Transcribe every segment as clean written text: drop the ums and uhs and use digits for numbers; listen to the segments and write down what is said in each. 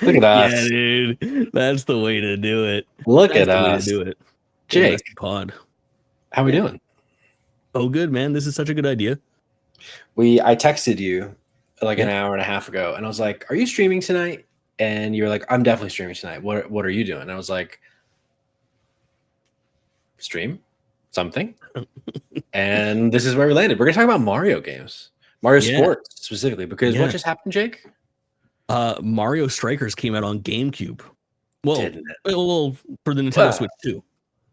Look at Yeah, us. dude. That's the way to do it. Look That's at the way to us. do it. Jake, Messy pod. how we Yeah. doing? Oh, good, man. This is such a good idea. I texted you like an Yeah. hour and a half ago, and I was like, "Are you streaming tonight?" And you were like, "I'm definitely streaming tonight. What are you doing?" And I was like, "Stream something." And this is where we landed. We're gonna talk about Mario games, Mario Yeah. Sports specifically, because what Yeah. just happened, Jake? Mario Strikers came out on GameCube. Well, Didn't it? well, for the Nintendo Well, Switch too.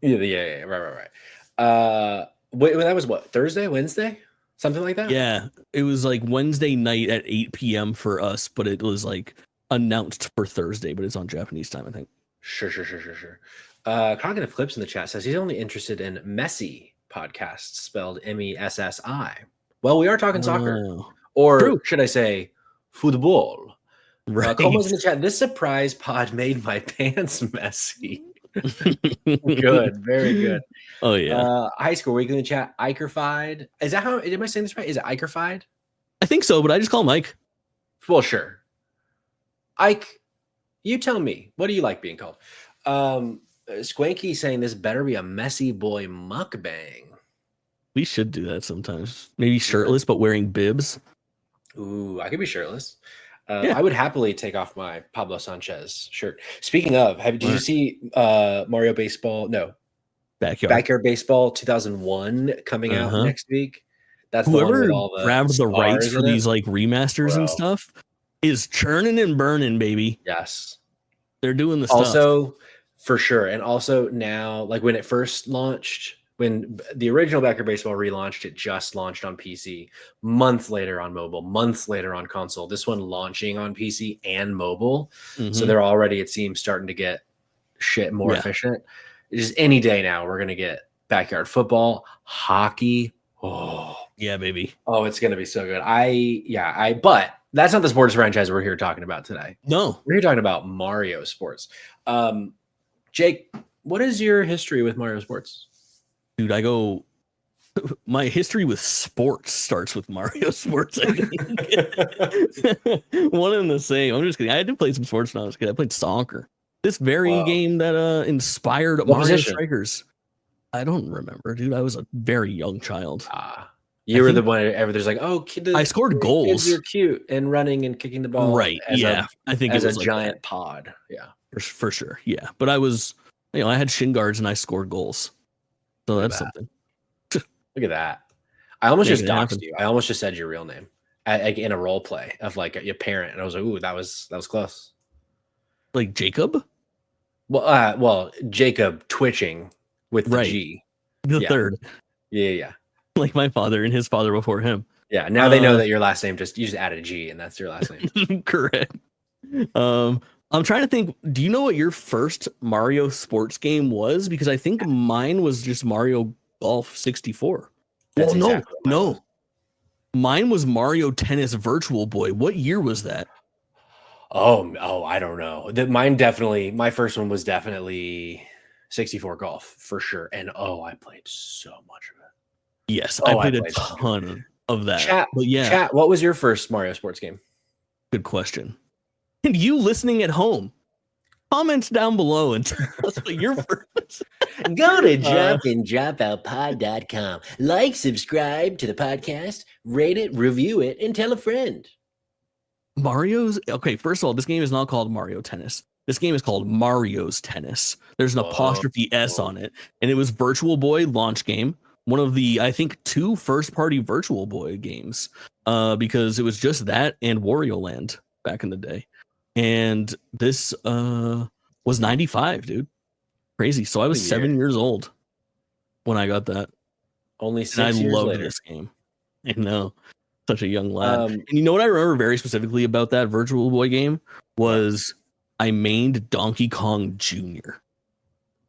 Yeah. Right. Wait, that was what, Thursday, Wednesday, something like that. Yeah, it was like Wednesday night at 8 p.m. for us, but it was like announced for Thursday, but it's on Japanese time, I think. Sure. Cognitive Clips in the chat says he's only interested in messy podcasts, spelled MESSI. Well, we are talking soccer, or True. should I say, football. Right. Como's in the chat. This surprise pod made my pants messy. Good, very good. Oh yeah. High School Week in the chat. Ikerfied. Is that how? Am I saying this right? Is it Ikerfied? I think so, but I just call him Mike. Well, sure. Ike, you tell me. What do you like being called? Squanky saying this better be a messy boy mukbang. We should do that sometimes. Maybe shirtless, but wearing bibs. Ooh, I could be shirtless. Yeah. I would happily take off my Pablo Sanchez shirt. Speaking of, did you see Mario Baseball? No, Backyard Baseball 2001 coming out next week. That's whoever the one with all the grabbed the rights for these like remasters and stuff is churning and burning, baby. Yes, they're doing the also stuff. For sure. And also now, like when it first launched, when the original Backyard Baseball relaunched, it just launched on PC. Months later on mobile, months later on console. This one launching on PC and mobile. So they're already, it seems, starting to get shit more efficient. Just any day now, we're gonna get backyard football, hockey. Oh yeah, baby. Oh, it's gonna be so good. But that's not the sports franchise we're here talking about today. No, we're here talking about Mario Sports. Jake, what is your history with Mario Sports? Dude, my history with sports starts with Mario Sports. I think. One and the same. I'm just kidding. I did play some sports when I was a kid. I played soccer. This very game that inspired what Mario position? Strikers. I don't remember, dude. I was a very young child. You were the one there's like, oh, I scored goals. Kids, you're cute and running and kicking the ball. Right. I think as it was a like giant pod. Yeah. For sure. Yeah. But I was, I had shin guards and I scored goals. So that's something. Look at that. I almost just doxed you. I almost just said your real name in a role play of like your parent. And I was like, ooh, that was close. Like Jacob? Well, Jacob twitching with the G. The third. Yeah. Like my father and his father before him. Yeah. Now they know that your last name you just add a G and that's your last name. Correct. I'm trying to think. Do you know what your first Mario sports game was? Because I think mine was just Mario Golf 64. That's no. Mine was Mario Tennis Virtual Boy. What year was that? Oh, I don't know. My first one was definitely 64 Golf for sure. And I played so much of it. Yes, I played a ton of that. Chat, what was your first Mario sports game? Good question. And you listening at home, comment down below and tell us what your first. Go to dropindropoutpod.com. Like, subscribe to the podcast, rate it, review it, and tell a friend. First of all, this game is not called Mario Tennis. This game is called Mario's Tennis. There's an apostrophe S on it. And it was Virtual Boy launch game. One of the, I think, 2 first-party Virtual Boy games. Because it was just that and Wario Land back in the day. And this was 95, dude. Crazy. So I was 7 years old when I got that. Only 6 years loved later. This game. I know. Such a young lad. And you know what I remember very specifically about that Virtual Boy game was I mained Donkey Kong Jr.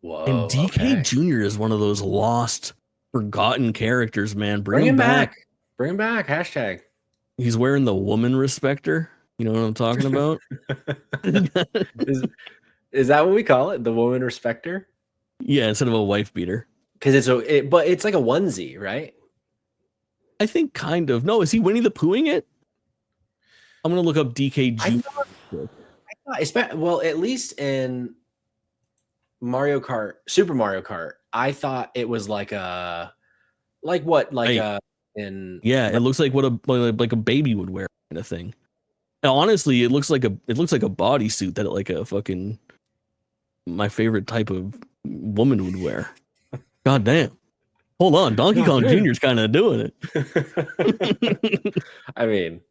Whoa. And DK Jr. is one of those lost, forgotten characters, man. Bring him back. Bring him back. Hashtag. He's wearing the woman respecter. You know what I'm talking about? Is that what we call it? The woman respecter? Yeah, instead of a wife beater. Because but it's like a onesie, right? I think kind of. No, is he Winnie the Poohing it? I'm gonna look up DKG. Well, at least in Mario Kart, Super Mario Kart, I thought it was like a in Yeah, it looks like what a baby would wear kind of thing. And honestly, it looks like a bodysuit that like a fucking my favorite type of woman would wear. God damn. Hold on, Donkey Kong Jr. is kind of doing it. I mean,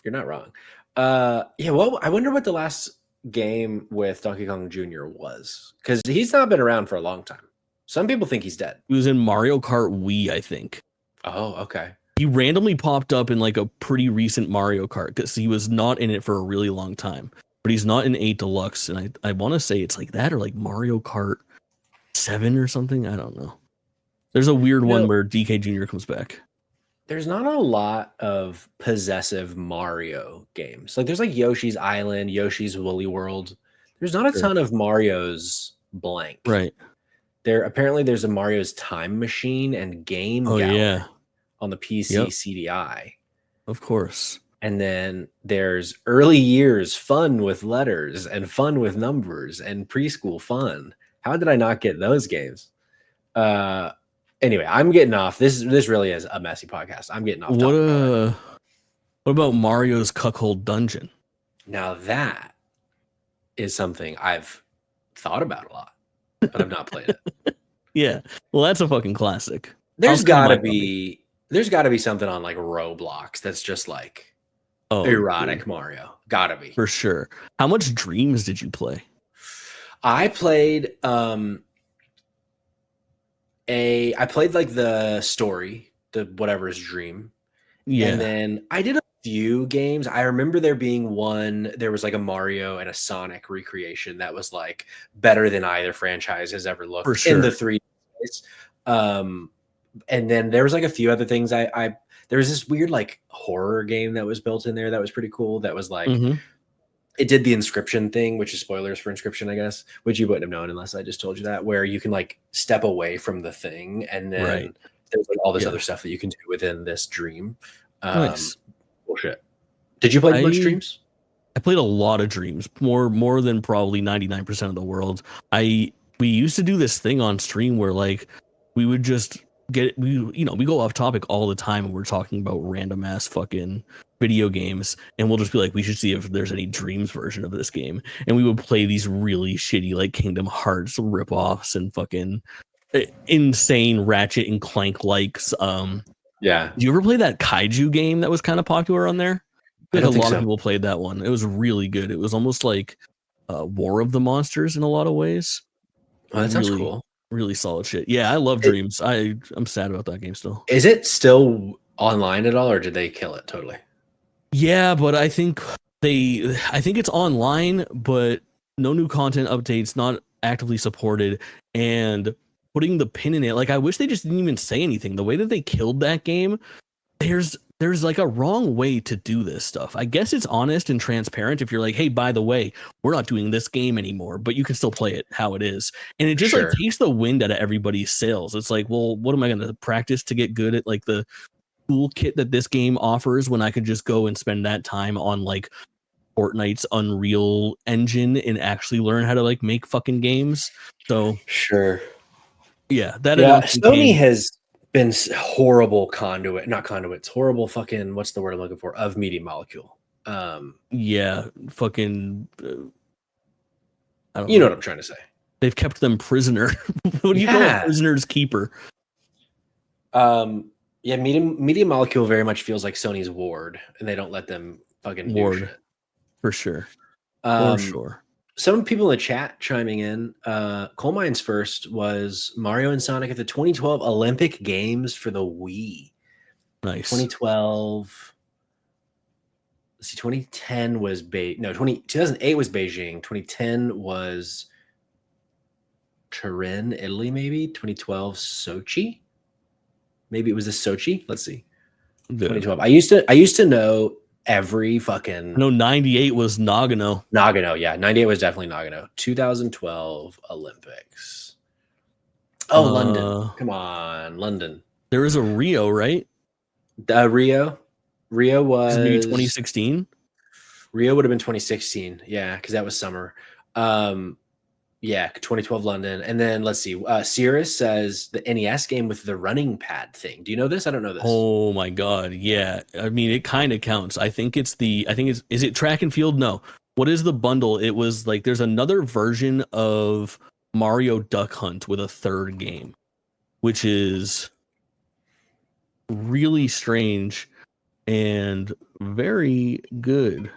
you're not wrong. Yeah, well, I wonder what the last game with Donkey Kong Jr. was, because he's not been around for a long time. Some people think he's dead. He was in Mario Kart Wii, I think. Oh, okay. He randomly popped up in like a pretty recent Mario Kart because he was not in it for a really long time. But he's not in 8 Deluxe, and I want to say it's like that or like Mario Kart 7 or something. I don't know. There's a weird one where DK Jr. comes back. There's not a lot of possessive Mario games. Like there's like Yoshi's Island, Yoshi's Woolly World. There's not a ton of Mario's blank. Right. There's a Mario's Time Machine and Game Gallery on the PC CDI. Of course. And then there's Early Years Fun with Letters and Fun with Numbers and Preschool Fun. How did I not get those games? Anyway, I'm getting off. This really is a messy podcast. I'm getting off. What about Mario's Cuckold Dungeon? Now that is something I've thought about a lot, but I've not played it. Yeah, well, that's a fucking classic. There's got to be something on like Roblox that's just like erotic Mario. Gotta be for sure. How much Dreams did you play? I played I played like the story, the whatever's Dream. Yeah. And then I did a few games. I remember there being one, there was like a Mario and a Sonic recreation that was like better than either franchise has ever looked for sure. In the 3D space. And then there was like a few other things. There was this weird like horror game that was built in there that was pretty cool. That was like, it did the Inscription thing, which is spoilers for Inscription, I guess, which you wouldn't have known unless I just told you that, where you can like step away from the thing and then there's like all this other stuff that you can do within this dream. Nice. Bullshit. Did you play much Dreams? I played a lot of Dreams, more than probably 99% of the world. We used to do this thing on stream where like we would just we go off topic all the time and we're talking about random ass fucking video games, and we'll just be like, we should see if there's any Dreams version of this game, and we would play these really shitty like Kingdom Hearts ripoffs and fucking insane Ratchet and Clank likes. Yeah. Do you ever play that Kaiju game that was kind of popular on there? Like a lot of people played that one. It was really good. It was almost like War of the Monsters in a lot of ways. Oh, that sounds cool. Really solid shit. Yeah, I love Dreams. I'm sad about that game still. Is it still online at all, or did they kill it totally? Yeah, but I think it's online, but no new content updates, not actively supported, and putting the pin in it. Like, I wish they just didn't even say anything. The way that they killed that game, there's like a wrong way to do this stuff. I guess it's honest and transparent if you're like, hey, by the way, we're not doing this game anymore, but you can still play it how it is. And it just like takes the wind out of everybody's sails. It's like, well, what am I going to practice to get good at like the toolkit that this game offers when I could just go and spend that time on like Fortnite's Unreal Engine and actually learn how to like make fucking games? So yeah, Sony has been horrible horrible fucking, what's the word I'm looking for, of Media Molecule. Yeah, fucking I don't know what I'm trying to say. They've kept them prisoner. What do you call a prisoner's keeper? Yeah, Media Molecule very much feels like Sony's ward, and they don't let them fucking do shit. For sure. For sure. Some people in the chat chiming in. Coal Mine's first was Mario and Sonic at the 2012 Olympic Games for the Wii. Nice. 2012. Let's see, 2010 was 2008 was Beijing. 2010 was Turin, Italy, maybe. 2012 Sochi. Maybe it was Sochi. Let's see. 2012. I used to know every fucking. No, 98 was Nagano. Yeah, 98 was definitely Nagano. 2012 Olympics. Oh, London. Come on, London. There was a Rio, right? Rio was maybe 2016. Rio would have been 2016. Yeah, because that was summer. Yeah, 2012 London. And then let's see. Cirrus says the NES game with the running pad thing. Do you know this? I don't know this. Oh my god, yeah. I mean, it kind of counts. I think it's is it track and field? No. What is the bundle? It was like there's another version of Mario Duck Hunt with a third game, which is really strange and very good.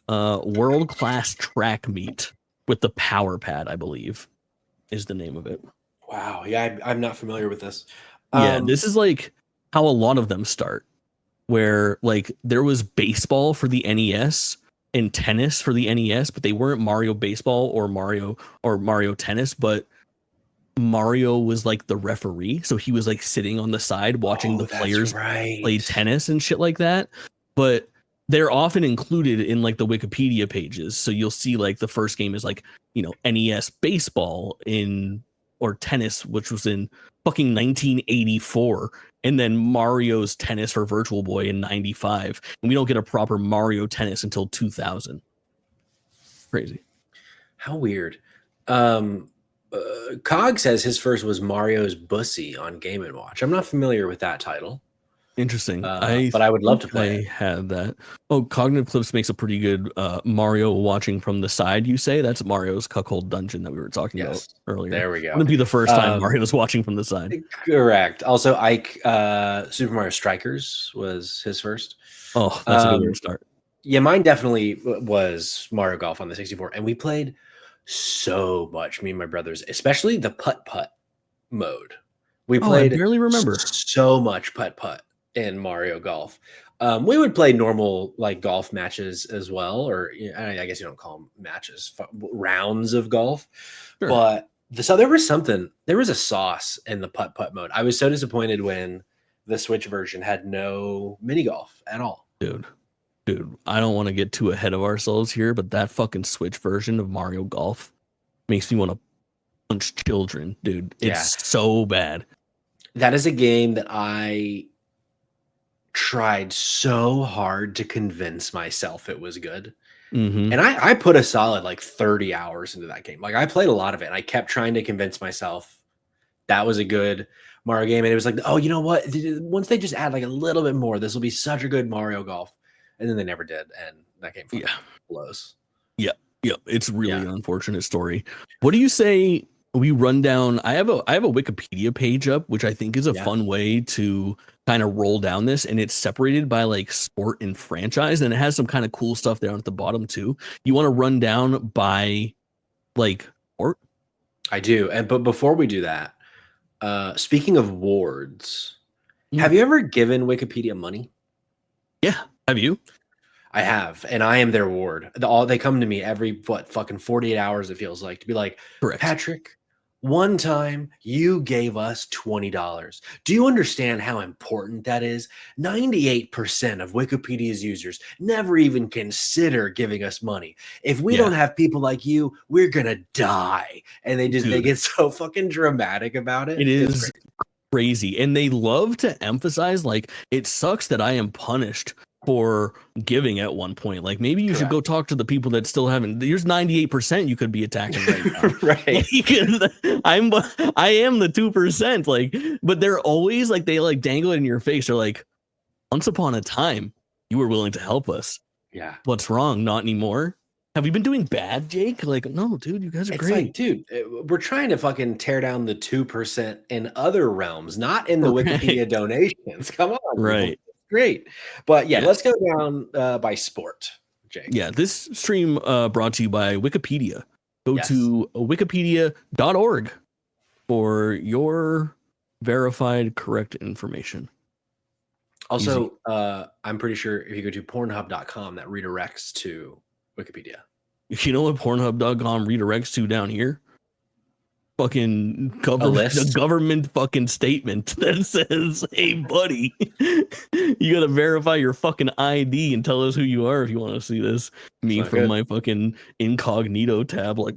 World class track meet with the power pad, I believe, is the name of it. Wow. Yeah, I'm not familiar with this. Yeah, this is like how a lot of them start, where like there was baseball for the NES and tennis for the NES, but they weren't Mario Baseball or Mario Tennis, but Mario was like the referee, so he was like sitting on the side watching the players play tennis and shit like that. But they're often included in like the Wikipedia pages, so you'll see like the first game is like, you know, NES baseball in or tennis, which was in fucking 1984, and then Mario's tennis for Virtual Boy in 95, and we don't get a proper Mario Tennis until 2000. Crazy. How weird. Cog says his first was Mario's Bussy on Game & Watch. I'm not familiar with that title. Interesting. But I would love to play it. Had that. Oh, Cognitive Clips makes a pretty good Mario watching from the side, you say? That's Mario's Cuckold Dungeon that we were talking about earlier. There we go. Wouldn't be the first time Mario was watching from the side. Correct. Also, Ike, Super Mario Strikers was his first. Oh, that's a good way to start. Yeah, mine definitely was Mario Golf on the 64. And we played so much, me and my brothers, especially the putt-putt mode. We played I barely remember so much putt-putt in Mario Golf. We would play normal like golf matches as well, or I guess you don't call them matches, rounds of golf. Sure. But there was a sauce in the putt-putt mode. I was so disappointed when the Switch version had no mini golf at all. Dude, I don't want to get too ahead of ourselves here, but that fucking Switch version of Mario Golf makes me want to punch children, dude. It's so bad. That is a game that I tried so hard to convince myself it was good. Mm-hmm. And I put a solid like 30 hours into that game. Like I played a lot of it and I kept trying to convince myself that was a good Mario game. And it was like, oh, you know what? Once they just add like a little bit more, this will be such a good Mario Golf. And then they never did. And that game blows. Yeah. It's really an unfortunate story. What do you say we run down? I have a Wikipedia page up, which I think is a fun way to kind of roll down this, and it's separated by like sport and franchise, and it has some kind of cool stuff down at the bottom too. You want to run down by like sport? I do. But before we do that, speaking of wards, have you ever given Wikipedia money? Yeah. Have you? I have, and I am their ward. They come to me every fucking 48 hours, it feels like, to be like, correct. Patrick, one time you gave us $20. Do you understand how important that is? 98% of Wikipedia's users never even consider giving us money. If we don't have people like you, we're gonna die. And they get so fucking dramatic about it. It is crazy. And they love to emphasize like, it sucks that I am punished for giving at one point. Like maybe you should go talk to the people that still haven't. There's 98% you could be attacking right now. Right. I am the 2%. Like, but they're always like, they like dangle it in your face. They're like, once upon a time, you were willing to help us. Yeah. What's wrong? Not anymore. Have we been doing bad, Jake? Like, no, dude, you guys are great. Like, dude, we're trying to fucking tear down the 2% in other realms, not in the Wikipedia donations. Come on. Right. Great. But let's go down by sport, Jake. Yeah, this stream brought to you by Wikipedia. Go to wikipedia.org for your verified correct information. Also, I'm pretty sure if you go to pornhub.com, that redirects to Wikipedia. You know what pornhub.com redirects to down here? Fucking government fucking statement that says, hey buddy, you gotta verify your fucking ID and tell us who you are if you want to see this. Me from my fucking incognito tab, like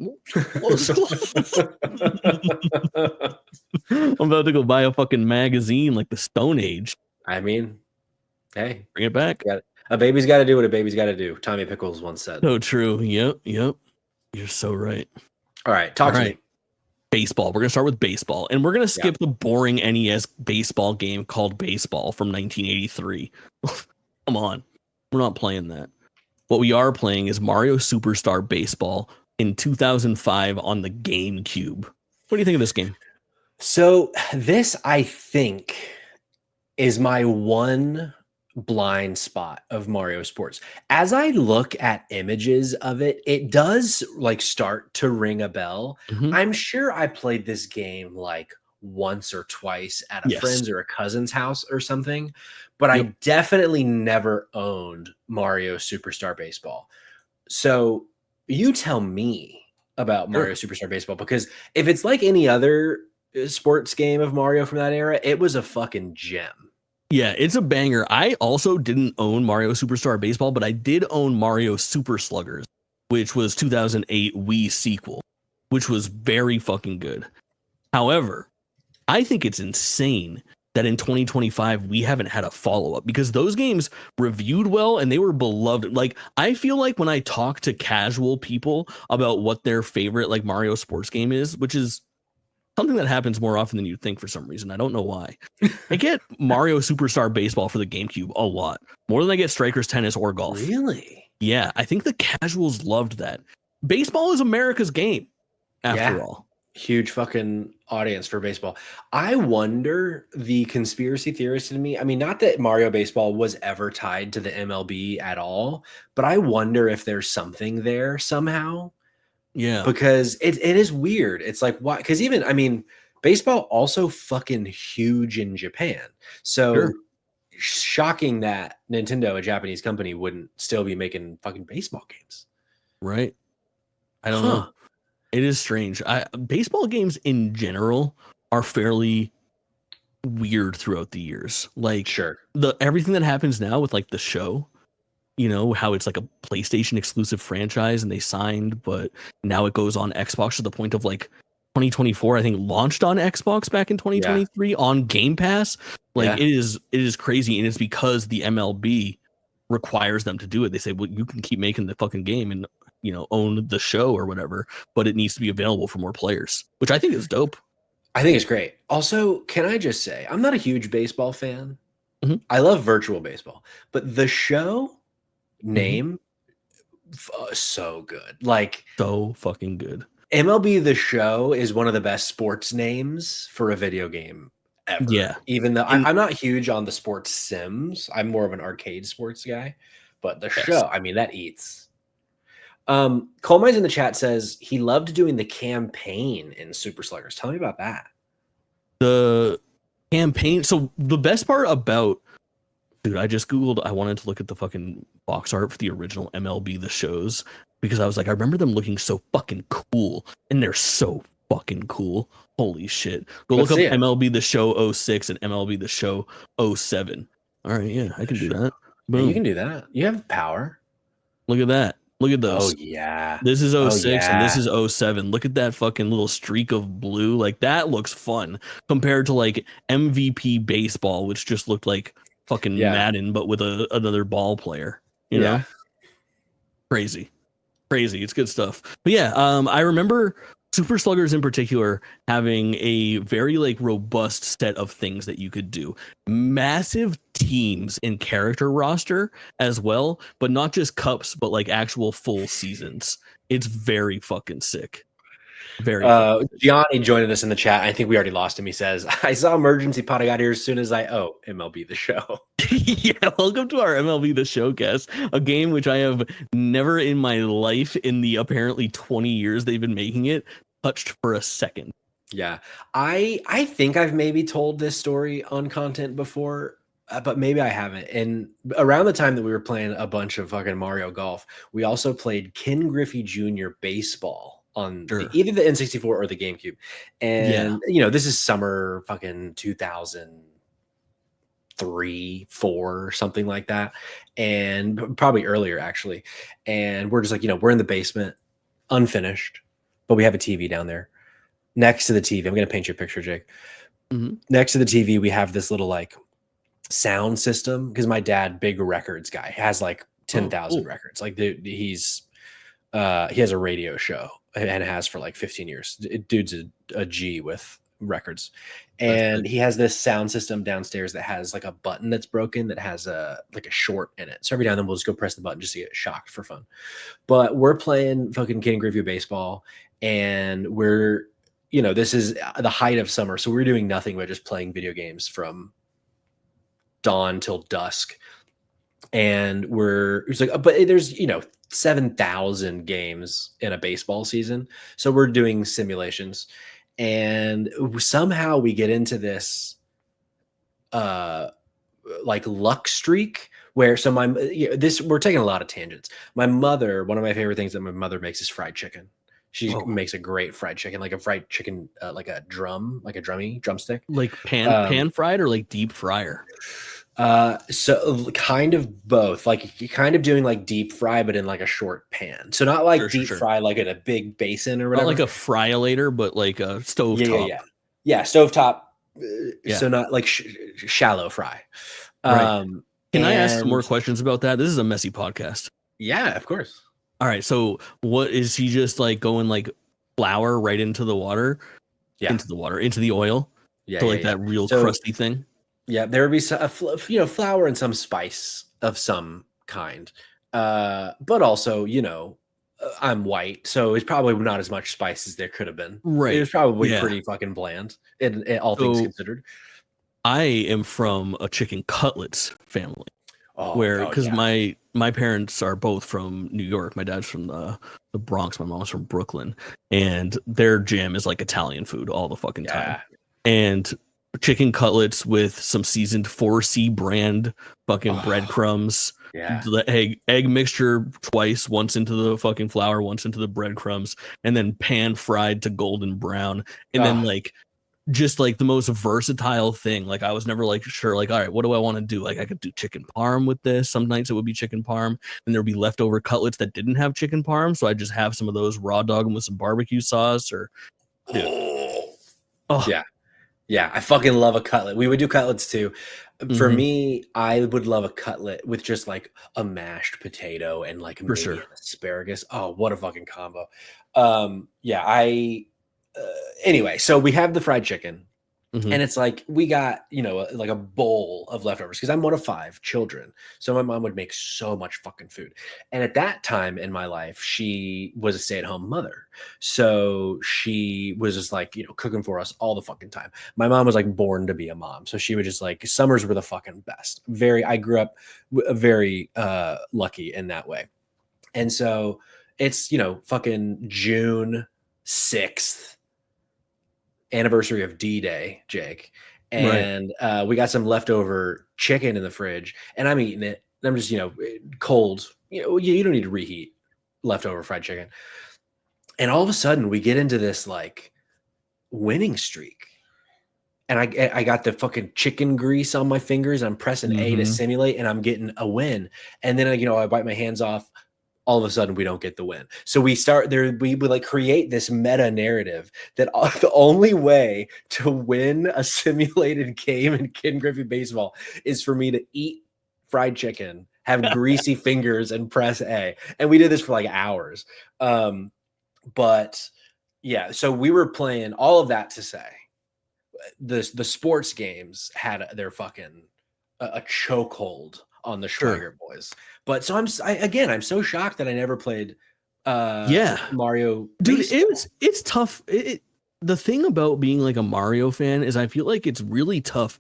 I'm about to go buy a fucking magazine like the Stone Age. I mean, hey, bring it back. A baby's got to do what a baby's got to do. Tommy Pickles once said. So true. Yep. You're so right. All right, talk to me. Baseball. We're gonna start with baseball, and we're gonna Yeah. skip the boring NES baseball game called Baseball from 1983. Come on, we're not playing that. What we are playing is Mario Superstar Baseball in 2005 on the GameCube. What do you think of this game? So this, I think, is my one blind spot of Mario Sports. As I look at images of it, it does like start to ring a bell. Mhm. I'm sure I played this game like once or twice at a Yes. friend's or a cousin's house or something, but I Yep. definitely never owned Mario Superstar Baseball. So you tell me about Mario Superstar Baseball, because if it's like any other sports game of Mario from that era, it was a fucking gem. Yeah, it's a banger. I also didn't own Mario Superstar Baseball, but I did own Mario Super Sluggers, which was 2008 Wii sequel, which was very fucking good. However, I think it's insane that in 2025 we haven't had a follow-up, because those games reviewed well and they were beloved. Like, I feel like when I talk to casual people about what their favorite like Mario sports game is, which is something that happens more often than you'd think for some reason. I don't know why. I get Mario Superstar Baseball for the GameCube a lot, more than I get Strikers Tennis or golf. Really? Yeah, I think the casuals loved that. Baseball is America's game, after all. Huge fucking audience for baseball. I wonder, the conspiracy theorist in me, I mean, not that Mario Baseball was ever tied to the MLB at all, but I wonder if there's something there somehow. Yeah. Because it is weird. It's like, why? Because even, I mean, baseball also fucking huge in Japan. So Sure. shocking that Nintendo, a Japanese company, wouldn't still be making fucking baseball games. Right. I don't know. It is strange. Baseball games in general are fairly weird throughout the years. Like, Sure. everything that happens now with like the show, you know, how it's like a PlayStation exclusive franchise and they signed, but now it goes on Xbox to the point of like 2024, I think launched on Xbox back in 2023 on Game Pass. Like, it is crazy. And it's because the MLB requires them to do it. They say, well, you can keep making the fucking game and, you know, own the show or whatever, but it needs to be available for more players, which I think is dope. I think it's great. Also, can I just say, I'm not a huge baseball fan. Mhm. I love virtual baseball, but the show name, so good. Like, So fucking good. MLB The Show is one of the best sports names for a video game ever. Yeah. Even though I'm not huge on the sports sims, I'm more of an arcade sports guy, but the show, I mean, that eats. Coal Mines in the chat says he loved doing the campaign in Super Sluggers. Tell me about that. The campaign. So the best part about, dude, I just Googled, I wanted to look at the fucking box art for the original MLB The Shows, because I was like, I remember them looking so fucking cool, and they're so fucking cool. Holy shit. Go look up MLB The Show 06 and MLB The Show 07. All right, yeah, I can do that. Boom. Yeah, you can do that. You have power. Look at that. Look at those. Oh, yeah. This is 06 and this is 07. Look at that fucking little streak of blue. Like, that looks fun compared to like MVP Baseball, which just looked like fucking Madden, but with another ball player, you know? Crazy. It's good stuff. But yeah, I remember Super Sluggers in particular having a very like robust set of things that you could do. Massive teams and character roster as well, but not just cups, but like actual full seasons. It's very fucking sick. Very Gianni joining us in the chat. I think we already lost him. He says, I saw Emergency Pot. I got here as soon as MLB The Show. Yeah, welcome to our MLB The Showcast, a game which I have never in my life, in the apparently 20 years they've been making it, touched for a second. Yeah, I think I've maybe told this story on content before, but maybe I haven't. And around the time that we were playing a bunch of fucking Mario Golf, we also played Ken Griffey Jr. Baseball on either the N64 or the GameCube. And, you know, this is summer fucking 2003, 4, something like that. And probably earlier, actually. And we're just like, you know, we're in the basement, unfinished, but we have a TV down there. Next to the TV, I'm going to paint you a picture, Jake. Next to the TV, we have this little like sound system, because my dad, big records guy, has like 10,000 cool. records. Like he has a radio show and has for like 15 years. Dude's a G with records. And he has this sound system downstairs that has like a button that's broken that has like a short in it. So every now and then we'll just go press the button just to get shocked for fun. But we're playing fucking Ken Griffey baseball, and we're, this is the height of summer. So we're doing nothing but just playing video games from dawn till dusk. And it's like, but there's 7,000 games in a baseball season, so we're doing simulations, and somehow we get into this like luck streak where we're taking a lot of tangents. My mother, one of my favorite things that my mother makes is fried chicken. She makes a great fried chicken, like a fried chicken, like a drumstick, like pan fried or like deep fryer. So kind of both, like you're kind of doing like deep fry, but in like a short pan. So not like deep fry, like in a big basin or whatever. Not like a fryolator, but like a stovetop. Yeah. Stovetop. So not like shallow fry. Right. Can I ask some more questions about that? This is a messy podcast. Yeah, of course. All right. So what is he just like going like flour right into the water? Yeah. Into the oil. Yeah. So like that real crusty thing. Yeah, there would be flour and some spice of some kind, but also I'm white, so it's probably not as much spice as there could have been. Right, it was probably pretty fucking bland, in all things considered. I am from a chicken cutlets family, because my parents are both from New York. My dad's from the Bronx. My mom's from Brooklyn, and their jam is like Italian food all the fucking time, and chicken cutlets with some seasoned 4C brand fucking breadcrumbs. Yeah. The egg mixture twice, once into the fucking flour, once into the breadcrumbs, and then pan fried to golden brown. And then like just like the most versatile thing. Like I was never like sure, like, all right, what do I want to do? Like I could do chicken parm with this. Some nights it would be chicken parm, and there'd be leftover cutlets that didn't have chicken parm. So I just have some of those, raw dog them with some barbecue sauce or yeah. Yeah, I fucking love a cutlet. We would do cutlets too. For me, I would love a cutlet with just like a mashed potato and like maybe an asparagus. Oh, what a fucking combo. Anyway, so we have the fried chicken. And it's like we got, like a bowl of leftovers because I'm one of 5 children. So my mom would make so much fucking food. And at that time in my life, she was a stay-at-home mother. So she was just like, cooking for us all the fucking time. My mom was like born to be a mom. So she would just like, summers were the fucking best. I grew up very lucky in that way. And so it's, fucking June 6th. Anniversary of D-Day, Jake, and we got some leftover chicken in the fridge, and I'm eating it. And I'm just cold. You don't need to reheat leftover fried chicken. And all of a sudden, we get into this like winning streak, and I got the fucking chicken grease on my fingers. I'm pressing A to simulate, and I'm getting a win. And then I wipe my hands off. All of a sudden we don't get the win. So we would like create this meta narrative that the only way to win a simulated game in Ken Griffey baseball is for me to eat fried chicken, have greasy fingers, and press A. And we did this for like hours. But yeah, so we were playing all of that to say the sports games had their fucking a chokehold on the Schweiger boys. But so I'm so shocked that I never played Mario. Dude, it's tough. The thing about being like a Mario fan is I feel like it's really tough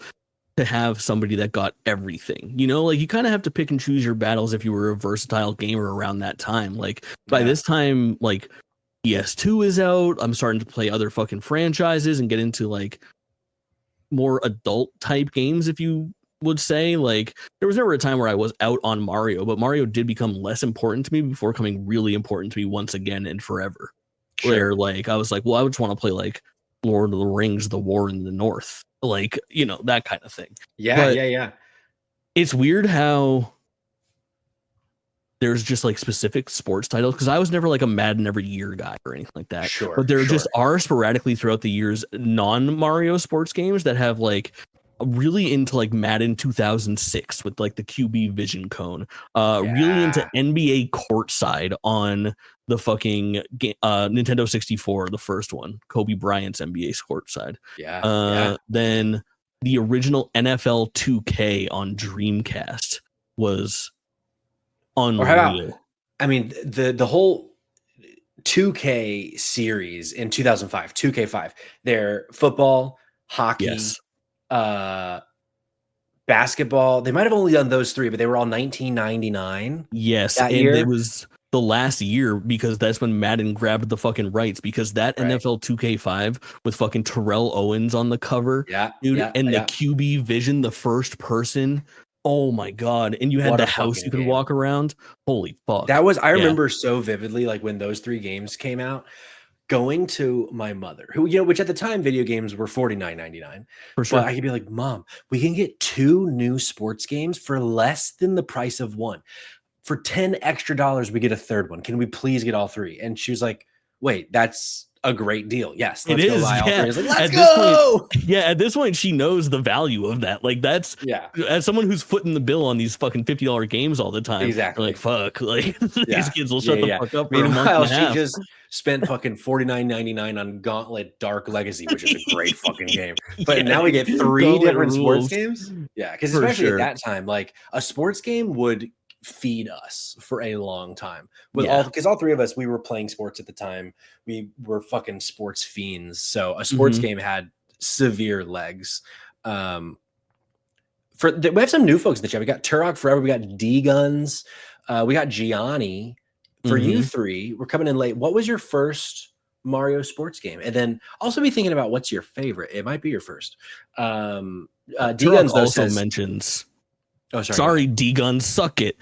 to have somebody that got everything. Like you kind of have to pick and choose your battles if you were a versatile gamer around that time. Like by this time, like PS2 is out. I'm starting to play other fucking franchises and get into like more adult type games, if you would say. Like there was never a time where I was out on Mario, but Mario did become less important to me before becoming really important to me once again and forever. Where like I was like, well, I just want to play like Lord of the Rings, The War in the North, like that kind of thing. Yeah. It's weird how there's just like specific sports titles, because I was never like a Madden every year guy or anything like that. But there just are sporadically throughout the years non-Mario sports games that have like really into like Madden 2006 with like the QB vision cone. Really into NBA courtside on the fucking Nintendo 64, the first one, Kobe Bryant's NBA courtside. Then the original NFL 2K on Dreamcast was unreal. Or how about, I mean, the whole 2K series in 2005, 2K5, they're football, hockey, basketball. They might have only done those three, but they were all 1999. Yes, and year. It was the last year because that's when Madden grabbed the fucking rights, because that NFL 2K5 with fucking Terrell Owens on the cover, dude, and the QB vision, the first person. Oh my god! And you had the house you could walk around. Holy fuck! That was, I remember so vividly, like when those three games came out, going to my mother, who, you know, which at the time video games were $49.99. For sure. But I could be like, Mom, we can get 2 new sports games for less than the price of one. For $10 extra, we get a third one. Can we please get all 3? And she was like, wait, that's a great deal. Yes, let's go buy all 3. I was like, let's go. At this point, she knows the value of that. Like, that's as someone who's footing the bill on these fucking $50 games all the time. Exactly. Like, fuck, like these kids will shut the fuck up. Meanwhile, she just spent fucking $49.99 on Gauntlet Dark Legacy, which is a great fucking game. But now we get 3 different sports games. Yeah, because especially at that time, like a sports game would feed us for a long time with because all 3 of us, we were playing sports at the time. We were fucking sports fiends, so a sports game had severe legs. We have some new folks in the chat. We got Turok Forever, we got D Guns, we got Gianni. For you 3, we're coming in late. What was your first Mario sports game? And then also be thinking about what's your favorite. It might be your first. D Guns also mentions, oh, sorry, D Guns, suck it.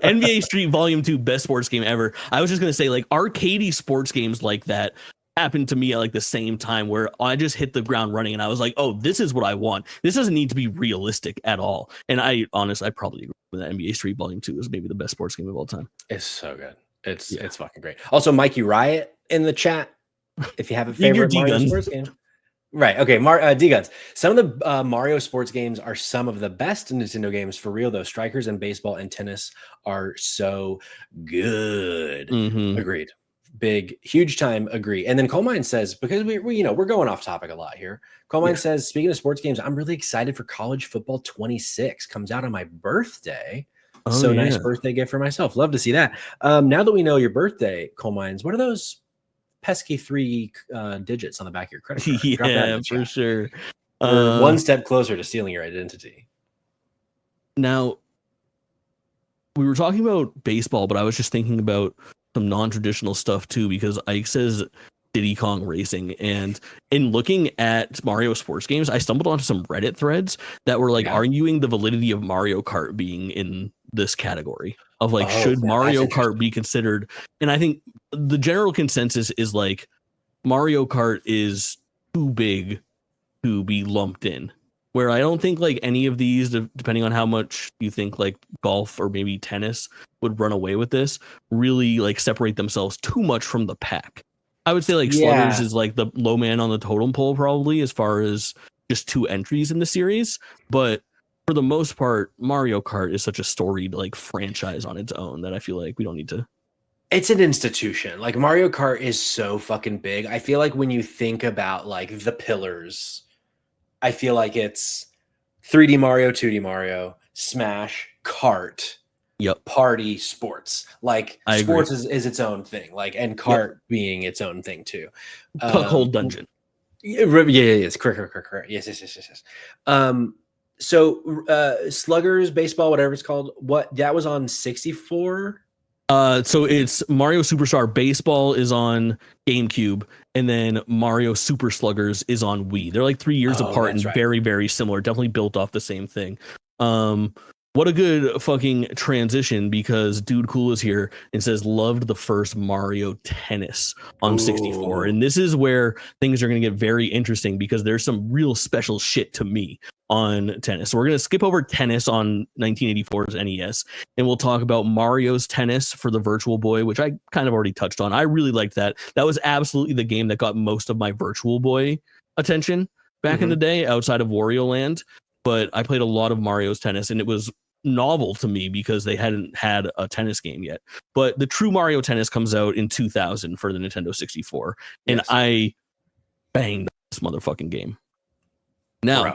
NBA Street Volume 2, best sports game ever. I was just gonna say, like, arcadey sports games like that happened to me at like the same time, where I just hit the ground running and I was like, oh, this is what I want. This doesn't need to be realistic at all. And I probably agree with that. NBA Street Volume 2 is maybe the best sports game of all time. It's so good. It's fucking great. Also, Mikey Riot in the chat, if you have a favorite Mario sports game. Right. Okay. D-Guns. Some of the Mario sports games are some of the best Nintendo games for real, though. Strikers and baseball and tennis are so good. Agreed. Big, huge time. Agree. And then Colemine says, because we're going off topic a lot here. Colemine says, speaking of sports games, I'm really excited for College Football 26. Comes out on my birthday. Nice birthday gift for myself. Love to see that. Now that we know your birthday, Colemines, what are those pesky 3 digits on the back of your credit card? Yeah, for sure. We're one step closer to stealing your identity. Now, we were talking about baseball, but I was just thinking about some non-traditional stuff too, because Ike says Diddy Kong Racing, and in looking at Mario sports games, I stumbled onto some Reddit threads that were like arguing the validity of Mario Kart being in this category of like, should Mario Kart be considered? And I think the general consensus is like Mario Kart is too big to be lumped in, where I don't think like any of these, depending on how much you think like golf or maybe tennis would run away with this, really like separate themselves too much from the pack. I would say like Sluggers is like the low man on the totem pole probably, as far as just 2 entries in the series. But for the most part, Mario Kart is such a storied like franchise on its own that I feel like we don't need to. It's an institution. Like Mario Kart is so fucking big. I feel like when you think about like the pillars, I feel like it's 3D Mario, 2D Mario, Smash, Kart, party, sports. Like sports is its own thing. Like, and Kart being its own thing too. Whole dungeon. Yes. Correct. Yes. So Sluggers, baseball, whatever it's called, what that was on 64. So it's Mario Superstar Baseball is on GameCube, and then Mario Super Sluggers is on Wii. They're like 3 years apart and very, very similar. Definitely built off the same thing. What a good fucking transition, because Dude Cool is here and says loved the first Mario Tennis on 64. And this is where things are going to get very interesting, because there's some real special shit to me on tennis. So we're going to skip over tennis on 1984's NES, and we'll talk about Mario's Tennis for the Virtual Boy, which I kind of already touched on. I really liked that. That was absolutely the game that got most of my Virtual Boy attention. back in the day outside of Wario Land, but I played a lot of Mario's Tennis, and it was novel to me because they hadn't had a tennis game yet. But the true Mario Tennis comes out in 2000 for the Nintendo 64, and Yes. I banged this motherfucking game. Now, Bro.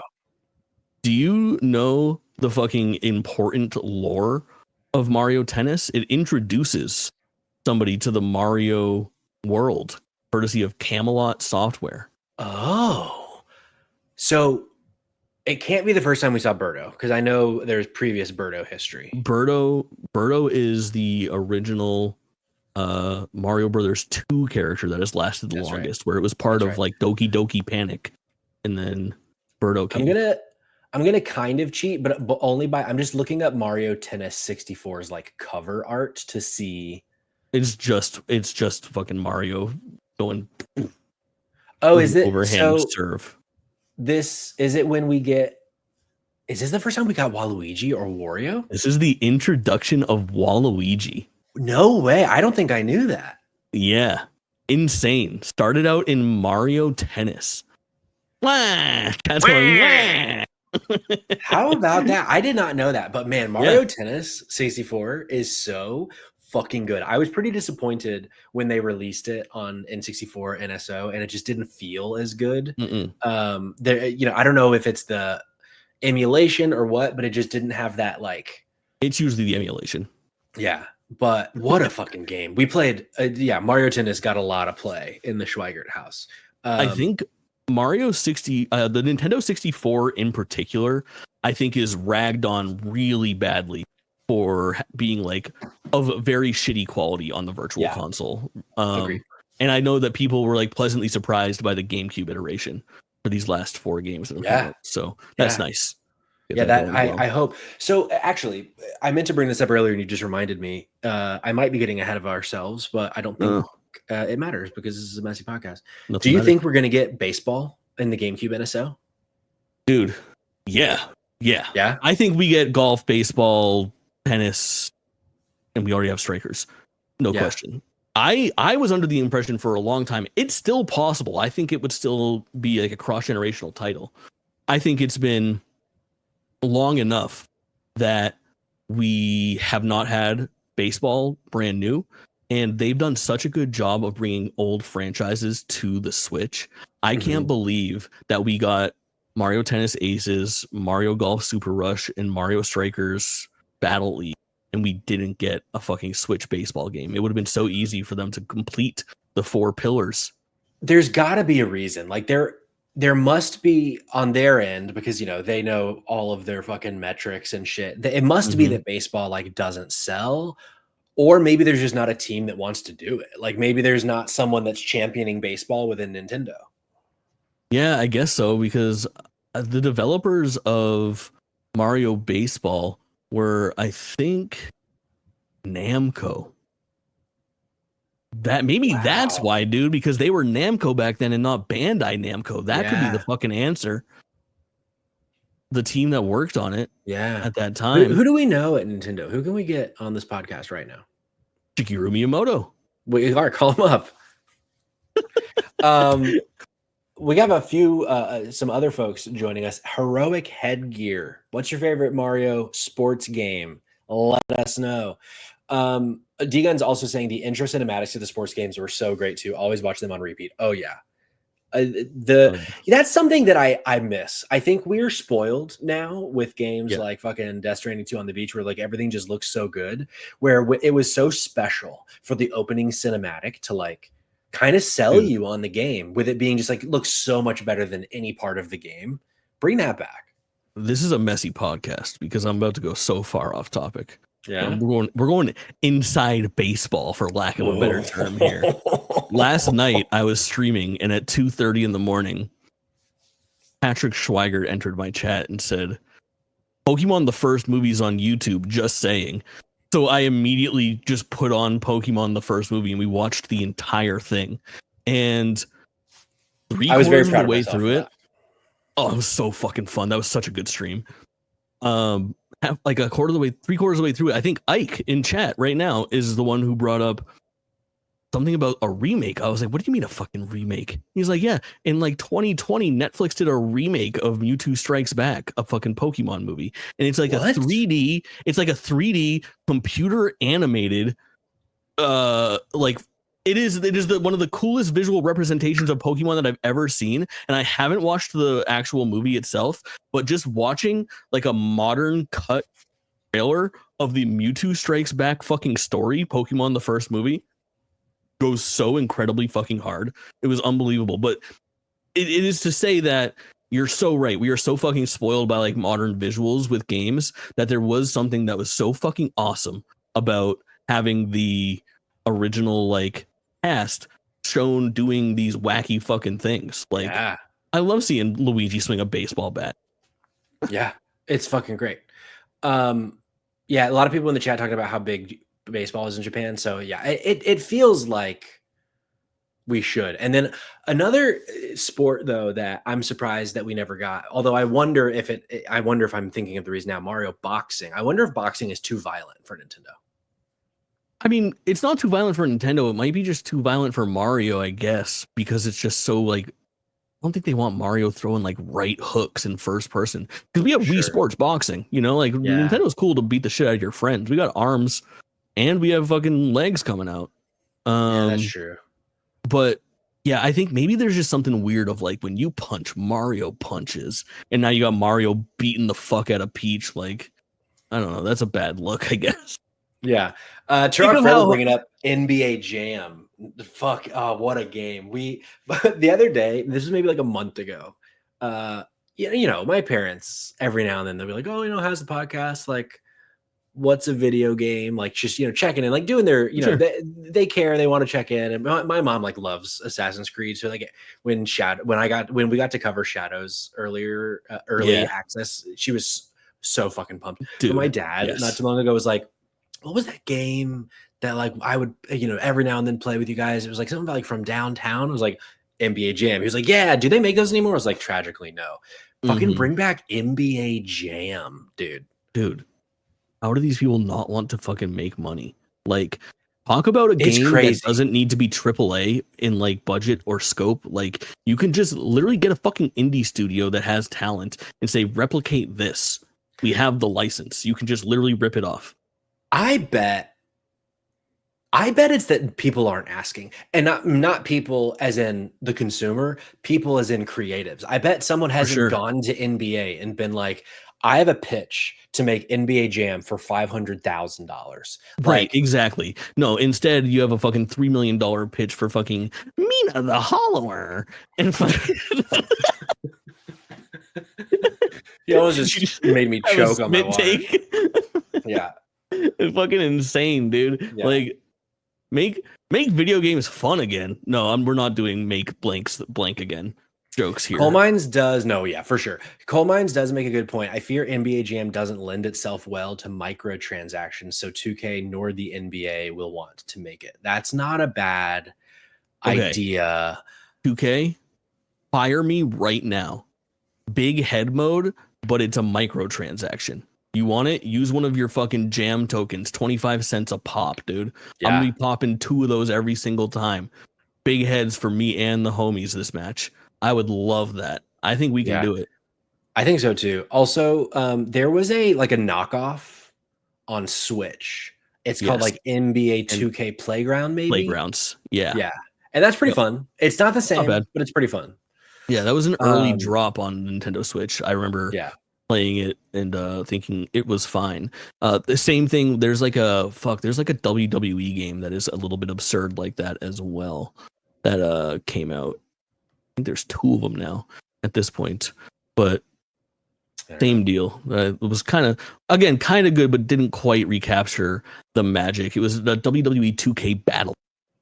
do you know the fucking important lore of Mario Tennis? It introduces somebody to the Mario world, courtesy of Camelot Software. Oh, so it can't be the first time we saw Birdo, because I know there's previous Birdo history. Birdo is the original Mario Brothers 2 character that has lasted the That's right. longest, where it was part That's of right. like Doki Doki Panic, and then Birdo came. I'm gonna kind of cheat, but only by I'm just looking up Mario Tennis 64's like cover art to see. It's just fucking Mario going Oh, is it overhand so? serve. This is it when we get. Is this the first time we got Waluigi or Wario? This is the introduction of Waluigi. No way! I don't think I knew that. Yeah, insane. Started out in Mario Tennis. Wah! That's going. Wah! How about that? I did not know that, but man, Mario Tennis 64 is so fucking good. I was pretty disappointed when they released it on N64 NSO, and it just didn't feel as good. There, I don't know if it's the emulation or what, but it just didn't have that like. It's usually the emulation. Yeah, but what a fucking game we played. Mario Tennis got a lot of play in the Schweigert house. I think Mario 60, the Nintendo 64 in particular, I think is ragged on really badly for being like of very shitty quality on the virtual console. Agreed. And I know that people were like pleasantly surprised by the GameCube iteration for these last 4 games. So that's nice. I hope so. Actually, I meant to bring this up earlier and you just reminded me. I might be getting ahead of ourselves, but I don't think it matters because this is a messy podcast. Do you think we're going to get baseball in the GameCube NSO? Dude, yeah. I think we get golf, baseball, tennis, and we already have strikers. No question. I was under the impression for a long time it's still possible. I think it would still be like a cross-generational title. I think it's been long enough that we have not had baseball brand new, and they've done such a good job of bringing old franchises to the Switch. I can't believe that we got Mario Tennis Aces, Mario Golf Super Rush, and Mario Strikers Battle League, and we didn't get a fucking Switch baseball game. It would have been so easy for them to complete the 4 pillars. There's got to be a reason. Like there must be on their end, because they know all of their fucking metrics and shit. It must be that baseball like doesn't sell, or maybe there's just not a team that wants to do it. Like maybe there's not someone that's championing baseball within Nintendo. Yeah, I guess so, because the developers of Mario Baseball were, I think, Namco. That's why, dude, because they were Namco back then and not Bandai Namco. That could be the fucking answer. The team that worked on it at that time. Who do we know at Nintendo? Who can we get on this podcast right now? Shigeru Miyamoto. We are, call him up. We have a few some other folks joining us. Heroic Headgear. What's your favorite Mario sports game? Let us know. D-Gun's also saying the intro cinematics to the sports games were so great too. Always watch them on repeat. Oh yeah. That's something that I miss. I think we're spoiled now with games like fucking Death Stranding 2 on the beach, where like everything just looks so good, where it was so special for the opening cinematic to like kind of sell you on the game, with it being just like, it looks so much better than any part of the game. Bring that back. This is a messy podcast because I'm about to go so far off topic. Yeah, we're going inside baseball, for lack of a better term here. Last night I was streaming, and at 2:30 in the morning, Patrick Schweigert entered my chat and said, "Pokemon the first movie's on YouTube, just saying." So I immediately just put on Pokemon the first movie, and we watched the entire thing. And I was very proud of way through it. Oh, it was so fucking fun. That was such a good stream. Like three-quarters of the way through it, I think Ike in chat right now is the one who brought up something about a remake. I was like, what do you mean a fucking remake? He's like, yeah, in like 2020, Netflix did a remake of Mewtwo Strikes Back, a fucking Pokemon movie. And it's like What? it's like a 3D computer animated, like it is one of the coolest visual representations of Pokemon that I've ever seen. And I haven't watched the actual movie itself, but just watching like a modern cut trailer of the Mewtwo Strikes Back fucking story, Pokemon the first movie, goes so incredibly fucking hard. It was unbelievable. But it is to say that you're so right. We are so fucking spoiled by like modern visuals with games that there was something that was so fucking awesome about having the original like cast shown doing these wacky fucking things. Like, Yeah. I love seeing Luigi swing a baseball bat. Yeah, it's fucking great. Yeah, a lot of people in the chat talking about how big baseball is in Japan. So yeah, it feels like we should. And then another sport though that I'm surprised that we never got. Although I wonder if I'm thinking of the reason now. Mario boxing. I wonder if boxing is too violent for Nintendo. I mean, it's not too violent for Nintendo. It might be just too violent for Mario, I guess, because it's just so like, I don't think they want Mario throwing like right hooks in first person, because we have Wii Sports boxing, you know, like Nintendo's cool to beat the shit out of your friends. We got arms and we have fucking legs coming out. Yeah, that's true. But yeah, I think maybe there's just something weird of like when you punch, Mario punches, and now you got Mario beating the fuck out of Peach. Like, I don't know. That's a bad look, I guess. Yeah. Terrell bringing up NBA Jam. Fuck. Oh, what a game. But the other day, this was maybe like a month ago. You know, my parents, every now and then they'll be like, oh, you know, how's the podcast? Like, what's a video game? Like, just, you know, checking in, like doing their, you know, they care, they want to check in. And my mom like loves Assassin's Creed. So like when we got to cover Shadows early access, she was so fucking pumped. Dude, but my dad not too long ago was like, what was that game that like I would, you know, every now and then play with you guys? It was like something about like From Downtown. It was like NBA Jam. He was like, yeah, do they make those anymore? I was like, tragically, no. Fucking bring back NBA Jam, dude. Dude, how do these people not want to fucking make money? Like, talk about a game that doesn't need to be AAA in like budget or scope. Like, you can just literally get a fucking indie studio that has talent and say, replicate this. We have the license. You can just literally rip it off. I bet it's that people aren't asking, and not people as in the consumer, people as in creatives. I bet someone hasn't gone to NBA and been like, I have a pitch to make NBA Jam for $500,000. Right, exactly. No, instead you have a fucking $3 million pitch for fucking Mina the Hollower. And you almost just made me choke on my water. Yeah. It's fucking insane, dude. Yeah. Like, make video games fun again. No, we're not doing make blank again jokes here. Coal Mines does, no, yeah, for sure. Coal Mines does make a good point. I fear NBA Jam doesn't lend itself well to microtransactions, so 2K nor the NBA will want to make it. That's not a bad idea. 2K, fire me right now. Big head mode, but it's a microtransaction. You want it? Use one of your fucking jam tokens, 25 cents a pop, dude. Yeah. I'm gonna be popping 2 of those every single time. Big heads for me and the homies this match. I would love that. I think we can do it. I think so too. Also, there was a knockoff on Switch. It's called like NBA 2K Playground, maybe. Playgrounds. Yeah. Yeah. And that's pretty fun. It's not the same, but it's pretty fun. Yeah, that was an early drop on Nintendo Switch. I remember playing it and thinking it was fine. The same thing, there's like a WWE game that is a little bit absurd like that as well that came out. I think there's 2 of them now at this point, but same deal. It was kind of good, but didn't quite recapture the magic. It was the WWE 2K Battle.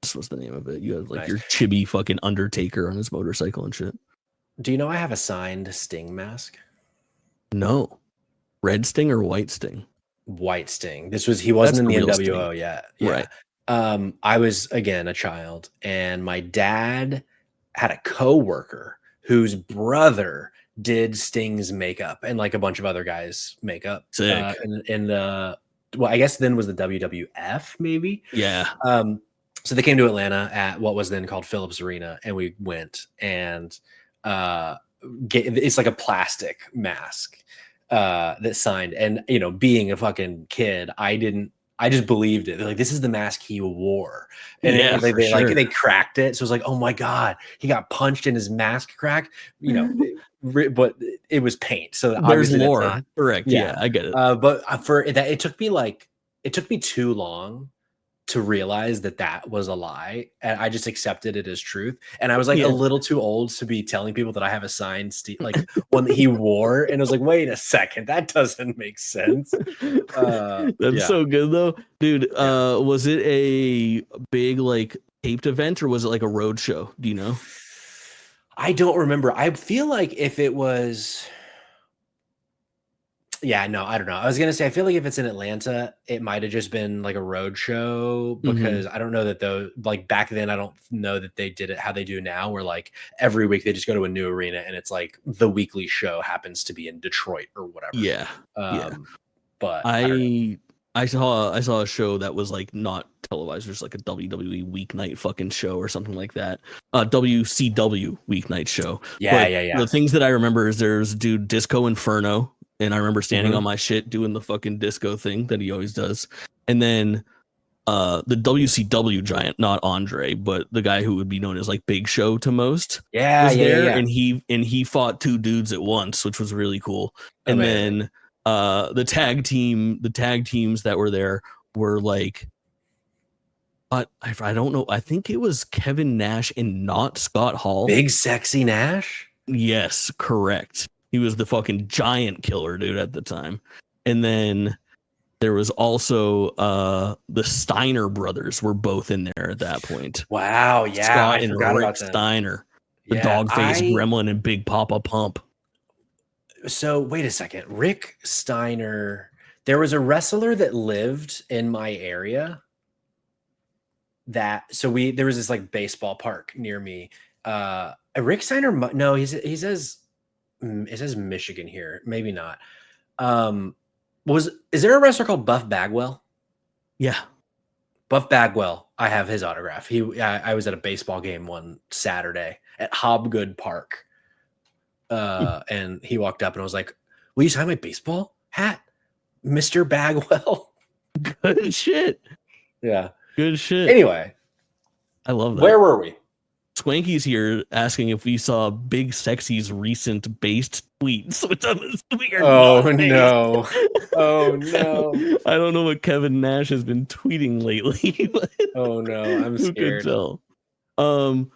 This was the name of it. You had like your chibi fucking Undertaker on his motorcycle and shit. Do you know I have a signed Sting mask? No. Red Sting or White Sting? White Sting. He wasn't in the NWO yet. Yeah. Right. I was, again, a child, and my dad had a coworker whose brother did Sting's makeup and like a bunch of other guys' makeup. Sick. In the, well, I guess then was the WWF maybe. Yeah. So they came to Atlanta at what was then called Phillips Arena, and we went and it's like a plastic mask that signed. And being a fucking kid, I just believed it. They're like, this is the mask he wore, and Yeah, for they sure. they cracked it. So it was like, oh my god, he got punched and his mask cracked. But it was paint, so There's obviously that's lore. not. Correct. Yeah, I get it. But for that, it took me too long to realize that was a lie, and I just accepted it as truth. And I was like a little too old to be telling people that I have a signed like one that he wore, and I was like, wait a second, that doesn't make sense. That's so good though, dude. Was it a big like taped event or was it like a road show? Do you know? I don't remember. I feel like if it was, no, I don't know. I was gonna say I feel like if it's in Atlanta, it might have just been like a road show, because I don't know that though. Like back then, I don't know that they did it how they do now, where like every week they just go to a new arena and it's like the weekly show happens to be in Detroit or whatever. Yeah. But I saw a show that was like not televised. There's like a WWE weeknight fucking show or something like that. WCW weeknight show. Yeah. The things that I remember is there's dude Disco Inferno, and I remember standing on my shit doing the fucking disco thing that he always does. And then the WCW giant, not Andre, but the guy who would be known as like Big Show to most. Was there. And he fought two dudes at once, which was really cool. And then the tag teams that were there were like, I don't know. I think it was Kevin Nash and not Scott Hall. Big Sexy Nash. Yes, correct. He was the fucking giant killer dude at the time. And then there was also the Steiner brothers were both in there at that point. Wow, yeah. Scott and Rick Steiner. The dog-faced gremlin and Big Papa Pump. So wait a second. Rick Steiner. There was a wrestler that lived in my area there was this like baseball park near me. Rick Steiner. No, he says it says Michigan here. Maybe not. Is there a wrestler called Buff Bagwell? Yeah. Buff Bagwell. I have his autograph. I was at a baseball game one Saturday at Hobgood Park. And he walked up and I was like, will you sign my baseball hat, Mr. Bagwell? Good shit. Yeah. Good shit. Anyway. I love that. Where were we? Swanky's here asking if we saw Big Sexy's recent based tweets, which I'm assuming are no. Oh no. I don't know what Kevin Nash has been tweeting lately. Oh no, I'm scared. Who could tell?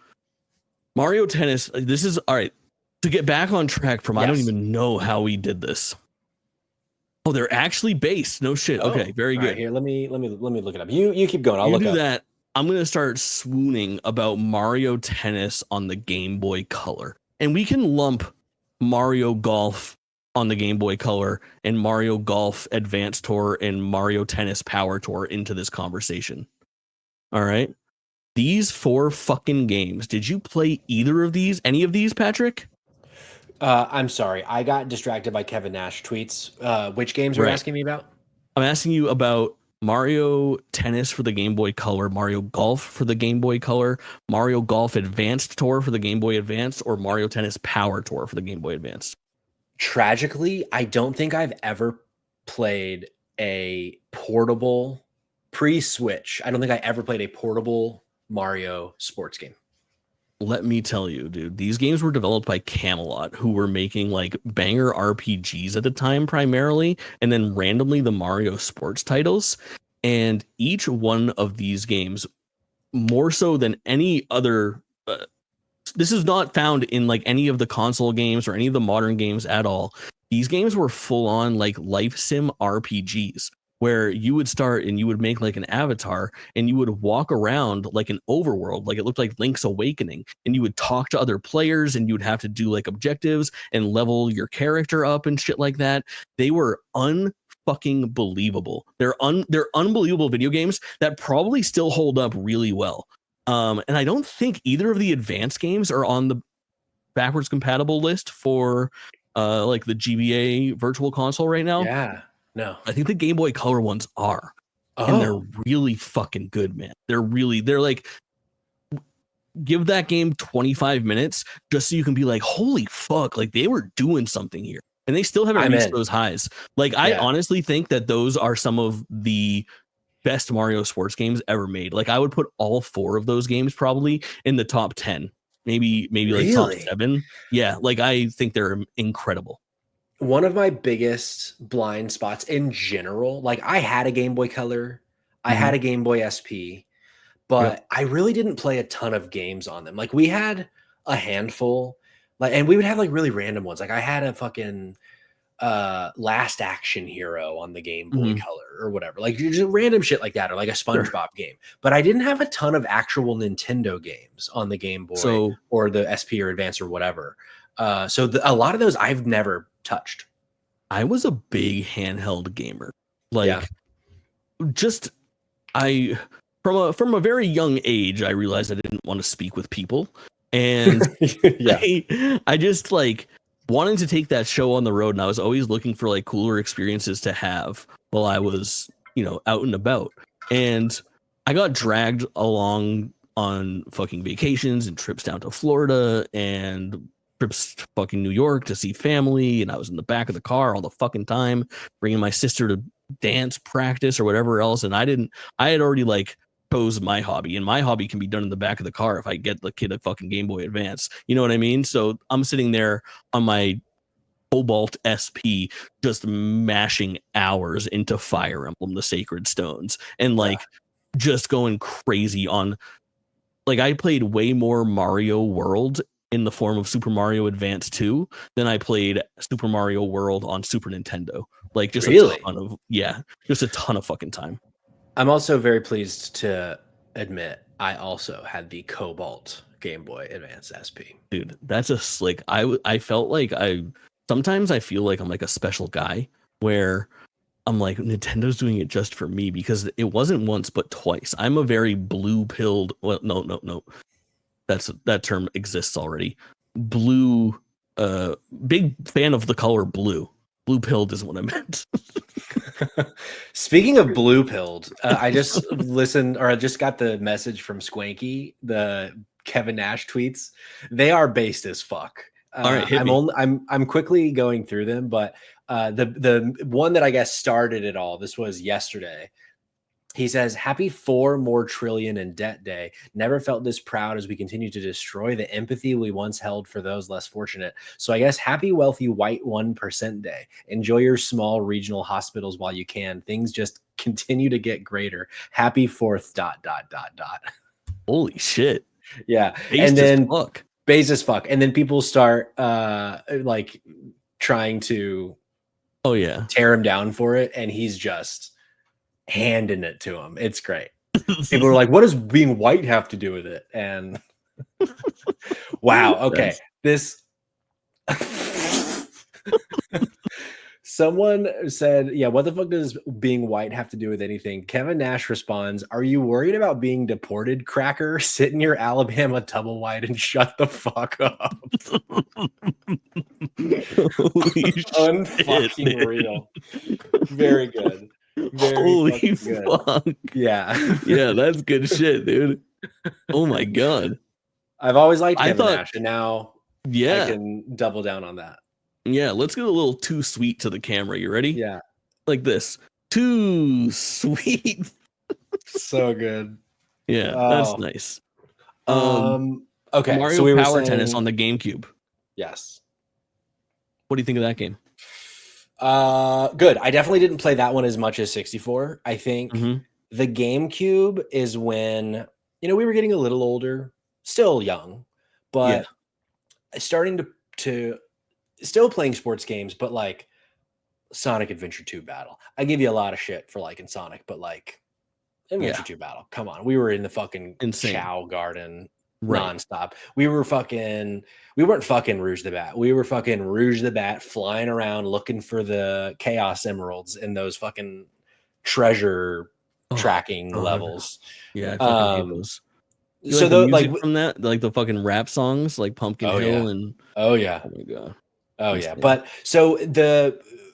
Mario Tennis. This is all right. To get back on track from, I don't even know how we did this. Oh, they're actually based. No shit. Okay, very good. Right, here, let me look it up. You keep going. I'll look do up. That. I'm gonna start swooning about Mario Tennis on the Game Boy Color, and we can lump Mario Golf on the Game Boy Color and Mario Golf Advanced Tour and Mario Tennis Power Tour into this conversation. All right, these 4 fucking games. Did you play either of these? Any of these, Patrick? I'm sorry. I got distracted by Kevin Nash tweets. Which games are you asking me about? I'm asking you about Mario Tennis for the Game Boy Color, Mario Golf for the Game Boy Color, Mario Golf Advanced Tour for the Game Boy Advance, or Mario Tennis Power Tour for the Game Boy Advance. Tragically, I don't think I've ever played a portable pre-Switch. I don't think I ever played a portable Mario sports game. Let me tell you, dude, these games were developed by Camelot, who were making like banger RPGs at the time primarily, and then randomly the Mario sports titles. And each one of these games, more so than any other, this is not found in like any of the console games or any of the modern games at all. These games were full on like life sim RPGs, where you would start and you would make like an avatar and you would walk around like an overworld, like it looked like Link's Awakening, and you would talk to other players and you would have to do like objectives and level your character up and shit like that. They were unfucking believable. They're unbelievable video games that probably still hold up really well. And I don't think either of the advanced games are on the backwards compatible list for like the GBA Virtual Console right now. Yeah. No, I think the Game Boy Color ones are. and they're Oh, really fucking good, man. They're like, give that game 25 minutes just so you can be like, holy fuck, like they were doing something here. And they still haven't I'm reached in. those highs. Like, I Yeah. honestly think that those are some of the best Mario sports games ever made. Like, I would put all 4 of those games probably in the top 10, maybe like top Really? 7. Yeah, like I think they're incredible. One of my biggest blind spots in general, like I had a Game Boy Color, I Mhm. had a Game Boy SP, Yep. but I really didn't play a ton of games on them. Like we had a handful, like, and we would have like really random ones. Like I had a fucking Last Action Hero on the Game Boy Mhm. Color or whatever, like just random shit like that, or like a Sure. SpongeBob game. But I didn't have a ton of actual Nintendo games on the Game Boy So or the SP or Advance or whatever. So a lot of those I've never touched. I was a big handheld gamer. Yeah. Like, just I from a very young age, I realized I didn't want to speak with people, and Yeah. I just like wanted to take that show on the road, and I was always looking for like cooler experiences to have while I was, out and about. And I got dragged along on fucking vacations and trips down to Florida and trips to fucking New York to see family, and I was in the back of the car all the fucking time, bringing my sister to dance practice or whatever else, and I had already like chose my hobby, and my hobby can be done in the back of the car if I get the kid a fucking Game Boy Advance. You know what I mean? So I'm sitting there on my Cobalt SP, just mashing hours into Fire Emblem: The Sacred Stones, and Yeah. like just going crazy on. Like, I played way more Mario World in the form of Super Mario Advance 2 than I played Super Mario World on Super Nintendo. Like, just a Really? ton of, yeah, just a ton of fucking time. I'm also very pleased to admit I also had the Cobalt Game Boy Advance SP. Dude, that's a slick. I felt like sometimes I feel like I'm like a special guy where I'm like, Nintendo's doing it just for me, because it wasn't once but twice. I'm a very blue pilled. Well, no. That term exists already. Blue, big fan of the color blue. Blue pilled is what I meant. Speaking of blue pilled, I just listened, or I just got the message from Swanky, the Kevin Nash tweets. They are based as fuck. All right, hit me. I'm quickly going through them, but the one that I guess started it all. This was yesterday. He says, "Happy 4 more trillion in debt day. Never felt this proud as we continue to destroy the empathy we once held for those less fortunate. So I guess happy wealthy white 1% day. Enjoy your small regional hospitals while you can. Things just continue to get greater. Happy 4th ... Holy shit. Yeah. Based And as then fuck. base as fuck. And then people start like trying to Oh yeah. tear him down for it, and he's just handing it to him. It's great. People are like, what does being white have to do with it? And wow, okay. This someone said, yeah, what the fuck does being white have to do with anything? Kevin Nash responds, are you worried about being deported, cracker? Sit in your Alabama double wide and shut the fuck up. Unfucking real. Very good. Very Holy good. fuck. Yeah. Yeah, that's good shit, dude. Oh my god. I've always liked I Kevin thought, Nash, and now I yeah. can double down on that. Yeah, let's get a little too sweet to the camera. You ready? Yeah. Like this. Too sweet. So good. Yeah, that's nice. Okay, Mario so we were Power Tennis saying on the GameCube. yes. What do you think of that game? Good. I definitely didn't play that one as much as 64. I think Mhm. the GameCube is when, we were getting a little older, still young, Yeah. but starting to still playing sports games, but like Sonic Adventure 2 Battle. I give you a lot of shit for liking Sonic, but like Adventure 2 Battle. Come on. We were in the fucking Insane. Chow Garden Right. nonstop. We weren't fucking Rouge the Bat. We were fucking Rouge the Bat flying around looking for the Chaos Emeralds in those fucking treasure tracking God. levels. Yeah, I fucking hate those. You So like the the music like from that, like the fucking rap songs, like Pumpkin Hill and oh yeah. oh my god. Oh Insane. yeah. But so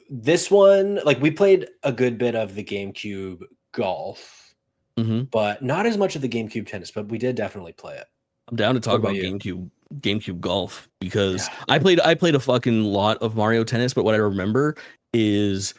this one, like we played a good bit of the GameCube Golf, Hmm. but not as much of the GameCube Tennis, but we did definitely play it. I'm down to talk What about about you? GameCube Golf because Yeah. I played a fucking lot of Mario Tennis, but what I remember is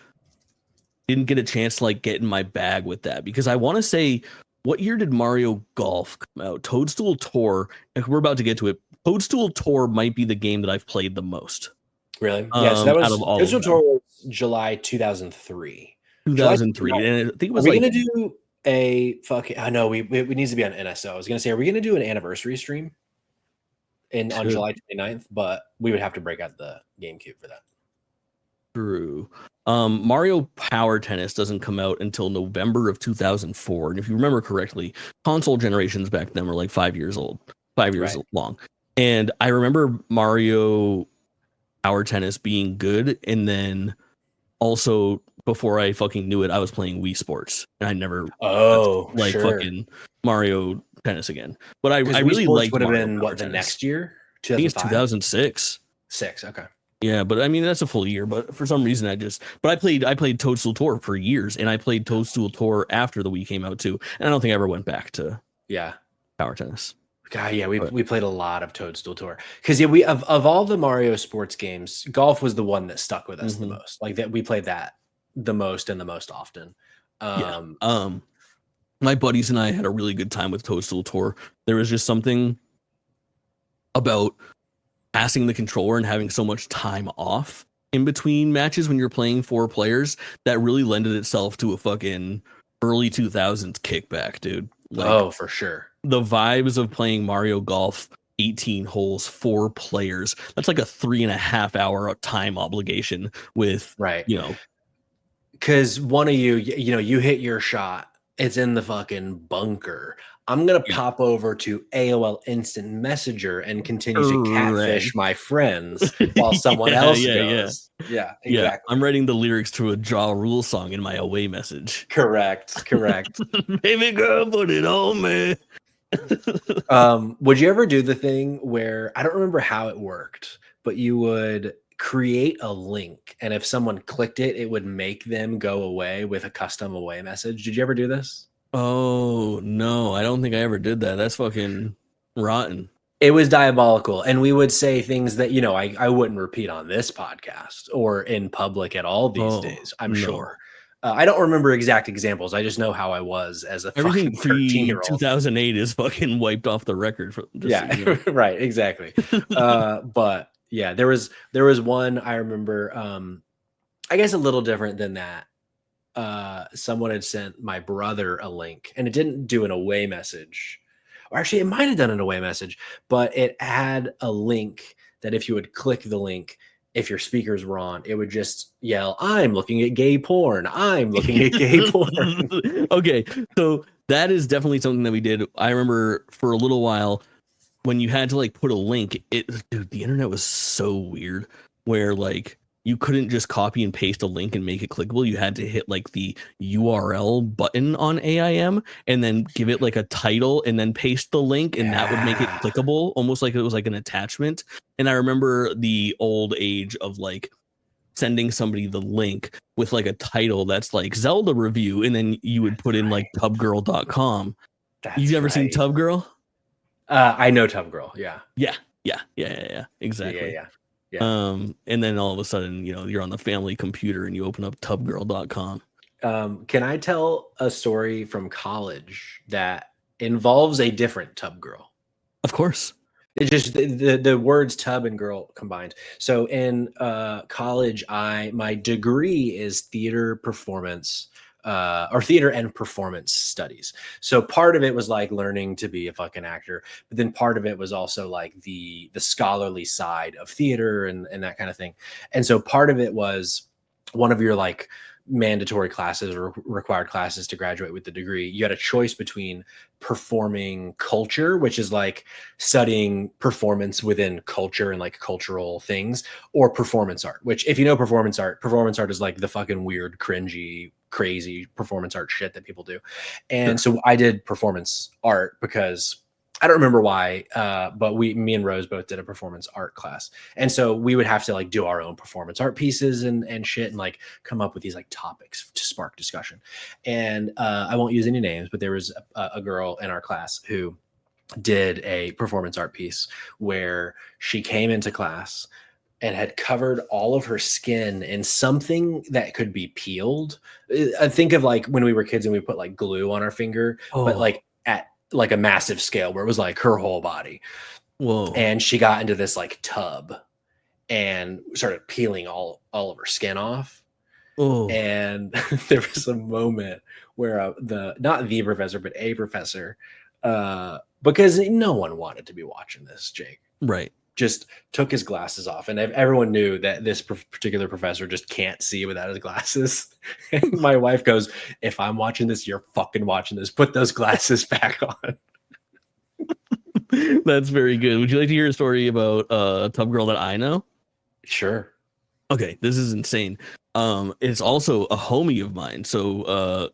didn't get a chance to like get in my bag with that because I want to say, what year did Mario Golf come out? Toadstool Tour. If we're about to get to it, Toadstool Tour might be the game that I've played the most. Really? Yeah. So that Out of was all of Digital them. Tour was July 2003. July 2003, and I think it Are was we like gonna do a fucking? I know we needs to be on NSO. I was gonna say, are we gonna do an anniversary stream on two. July 29th? But we would have to break out the GameCube for that. True. Mario Power Tennis doesn't come out until November of 2004. And if you remember correctly, console generations back then were like 5 years old, 5 years Right. long. And I remember Mario Power Tennis being good. And then also, before I fucking knew it, I was playing Wii Sports. And I never Oh, like sure. fucking Mario Tennis again. But I Because Wii really Sports liked would have Mario been Power what the Tennis. next year? I think it's 2005? 2006. 6. Okay. Yeah, but I mean that's a full year. But for some reason, I played Toadstool Tour for years, and I played Toadstool Tour after the Wii came out too. And I don't think I ever went back to Yeah. Power Tennis. God, yeah, But we played a lot of Toadstool Tour because we of all the Mario sports games, golf was the one that stuck with us the Mhm. most. Like that, we played that the most and the most often. yeah, my buddies and I had a really good time with Toadstool Tour. There was just something about passing the controller and having so much time off in between matches when you're playing 4 players that really lended itself to a fucking early 2000s kickback, dude. Like Oh, for sure. the vibes of playing Mario Golf 18 holes, 4 players. That's like a 3.5 hour time obligation with, Right. you know, Because one of you hit your shot. It's in the fucking bunker. I'm gonna Yeah. pop over to AOL Instant Messenger and continue to catfish Correct. my friends while someone else goes. Yeah, Yeah. exactly. I'm writing the lyrics to a Ja Rule song in my away message. Correct. Baby girl, put it on me. Would you ever do the thing where I don't remember how it worked, but you would create a link, and if someone clicked it, it would make them go away with a custom away message? Did you ever do this? Oh no, I don't think I ever did that. That's fucking rotten. It was diabolical, and we would say things that I wouldn't repeat on this podcast or in public at all these days. I'm No. sure. I don't remember exact examples. I just know how I was as a Everything fucking 13-year-old. 2008 is fucking wiped off the record. Yeah, so you know. right, exactly. But yeah, there was one I remember. I guess a little different than that. Someone had sent my brother a link, and it didn't do an away message, or actually, it might have done an away message, but it had a link that if you would click the link, if your speakers were on, it would just yell, "I'm looking at gay porn. I'm looking at gay porn." Okay, so that is definitely something that we did. I remember for a little while when you had to like put a link. Dude, the internet was so weird where like you couldn't just copy and paste a link and make it clickable. You had to hit like the URL button on AIM and then give it like a title and then paste the link, and that would make it Yeah. clickable, almost like it was like an attachment. And I remember the old age of like sending somebody the link with like a title that's like Zelda review, and then you would put in like tubgirl.com. You ever seen Tub Girl? I know Tub Girl. Yeah. Exactly. Yeah. And then all of a sudden, you're on the family computer and you open up tubgirl.com. Can I tell a story from college that involves a different Tub Girl? Of course. It's just the words tub and girl combined. So in college, my degree is theater performance, or theater and performance studies. So part of it was like learning to be a fucking actor, but then part of it was also like the scholarly side of theater and that kind of thing. And so part of it was one of your like mandatory classes or required classes to graduate with the degree. You had a choice between performing culture, which is like studying performance within culture and like cultural things, or performance art, which if you know performance art is like the fucking weird, cringy, crazy performance art shit that people do. And so I did performance art because I don't remember why, but me and Rose both did a performance art class, and so we would have to like do our own performance art pieces and shit, and like come up with these like topics to spark discussion. And I won't use any names, but there was a girl in our class who did a performance art piece where she came into class and had covered all of her skin in something that could be peeled. I think of like when we were kids and we put like glue on our finger, but Oh, like at like a massive scale where it was like her whole body. whoa. And she got into this like tub and started peeling all of her skin off. Oh, And there was a moment where not the professor, but a professor, because no one wanted to be watching this, Jake, right. just took his glasses off, and everyone knew that this particular professor just can't see without his glasses. And my wife goes, "If I'm watching this, you're fucking watching this. Put those glasses back on." That's very good. Would you like to hear a story about a tub girl that I know? Sure. Okay, this is insane. It's also a homie of mine. So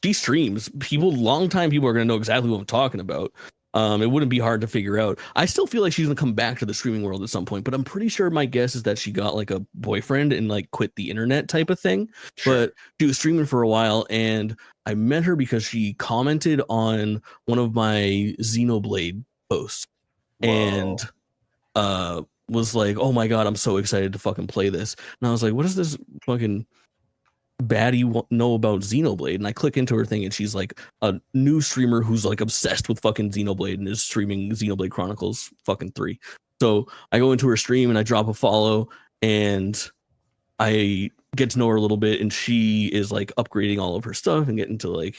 she streams. Long time people are gonna know exactly what I'm talking about. It wouldn't be hard to figure out. I still feel like she's gonna come back to the streaming world at some point, but I'm pretty sure my guess is that she got like a boyfriend and like quit the internet type of thing. Sure. But she was streaming for a while, and I met her because she commented on one of my Xenoblade posts and was like, "Oh my god, I'm so excited to fucking play this." And I was like, "What does this fucking baddie know about Xenoblade?" And I click into her thing, and she's like a new streamer who's like obsessed with fucking Xenoblade and is streaming Xenoblade Chronicles fucking 3. So I go into her stream and I drop a follow, and I get to know her a little bit, and she is like upgrading all of her stuff and getting to like,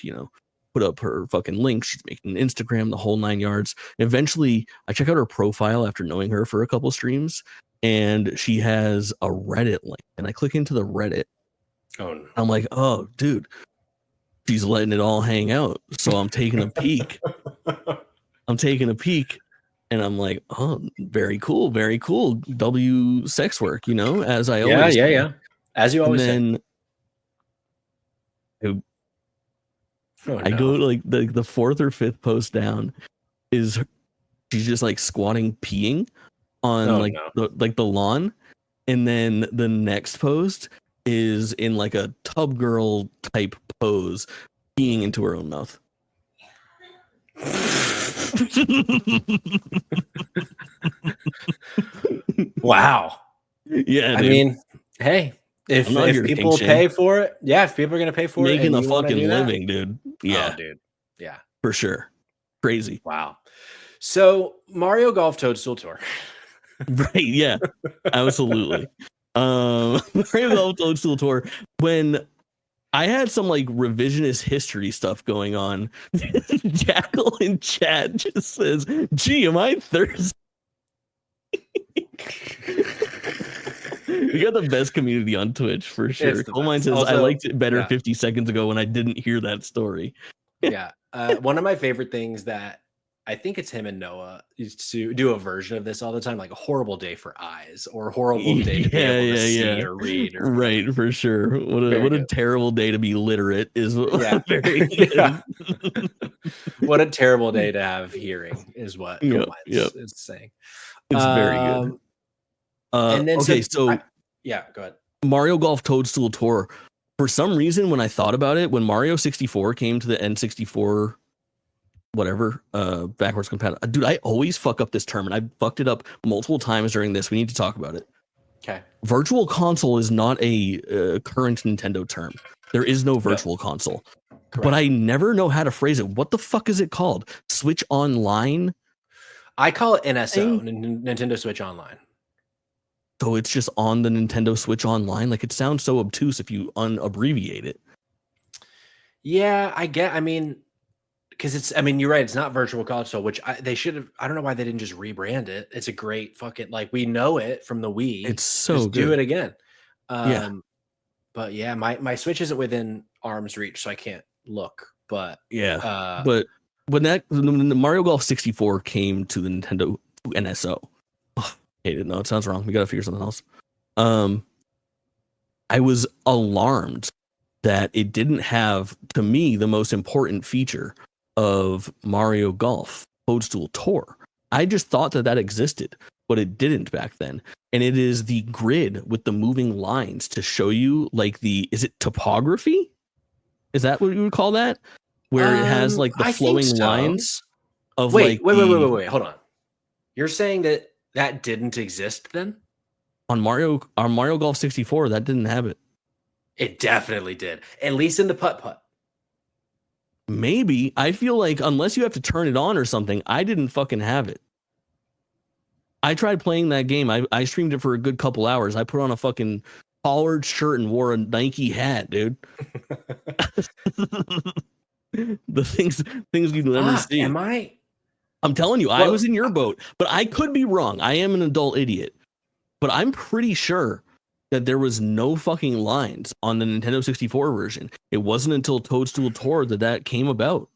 put up her fucking links. She's making an Instagram, the whole 9 yards. And eventually I check out her profile after knowing her for a couple streams, and she has a Reddit link, and I click into the Reddit. Oh, no. I'm like, oh dude, she's letting it all hang out. So I'm taking a peek. And I'm like, oh, very cool, very cool. W sex work, as I always say. Yeah. As you always say. And then I go to like the fourth or fifth post down is she's just like squatting peeing on the lawn, and then the next post is in like a tub girl type pose peeing into her own mouth. Wow. Yeah, I mean, hey, if people pay for it, if people are gonna pay for making it, a fucking living, dude. Yeah, dude. Yeah, for sure. Crazy. Wow. So Mario Golf Toadstool Tour. Right. Yeah. Absolutely. Mario Golf Toadstool Tour. When I had some like revisionist history stuff going on, Jackal in chat just says, "Gee, am I thirsty?" We got the best community on Twitch for sure. Colemine says, also, "I liked it better 50 seconds ago when I didn't hear that story." Yeah. One of my favorite things that I think it's him and Noah used to do a version of this all the time, like a horrible day for eyes or a horrible day to be able to see or read. Right, for sure. What a terrible day to be literate is very good. What a terrible day to have hearing is what is saying. It's very good. And then okay, so go ahead. Mario Golf Toadstool Tour. For some reason, when I thought about it, when Mario 64 came to the N64 whatever, backwards compatible. Dude, I always fuck up this term, and I fucked it up multiple times during this. We need to talk about it. Okay. Virtual console is not a current Nintendo term. There is no virtual console. Correct. But I never know how to phrase it. What the fuck is it called? Switch Online? I call it NSO, Nintendo Switch Online. So it's just on the Nintendo Switch Online? Like, it sounds so obtuse if you unabbreviate it. Yeah, I mean, because you're right. It's not virtual console, which they should have. I don't know why they didn't just rebrand it. It's a great fucking, like, we know it from the Wii. It's so just good. Do it again. Yeah. But yeah, my Switch isn't within arm's reach, so I can't look. But yeah, but when the Mario Golf 64 came to the Nintendo NSO, hated. No, it sounds wrong. We got to figure something else. I was alarmed that it didn't have, to me, the most important feature of Mario Golf, Toadstool Tour. I just thought that existed, but it didn't back then. And it is the grid with the moving lines to show you like is it topography? Is that what you would call that? Where it has like the I flowing think so. lines of wait, like wait, hold on. You're saying that didn't exist then? on Mario Golf 64, that didn't have it. It definitely did. At least in the putt-putt. Maybe. I feel like unless you have to turn it on or something, I didn't fucking have it. I tried playing that game. I streamed it for a good couple hours. I put on a fucking collared shirt and wore a Nike hat, dude. The things you'd never see. Am I? I'm telling you, I was in your boat, but I could be wrong. I am an adult idiot, but I'm pretty sure that there was no fucking lines on the Nintendo 64 version. It wasn't until Toadstool Tour that came about.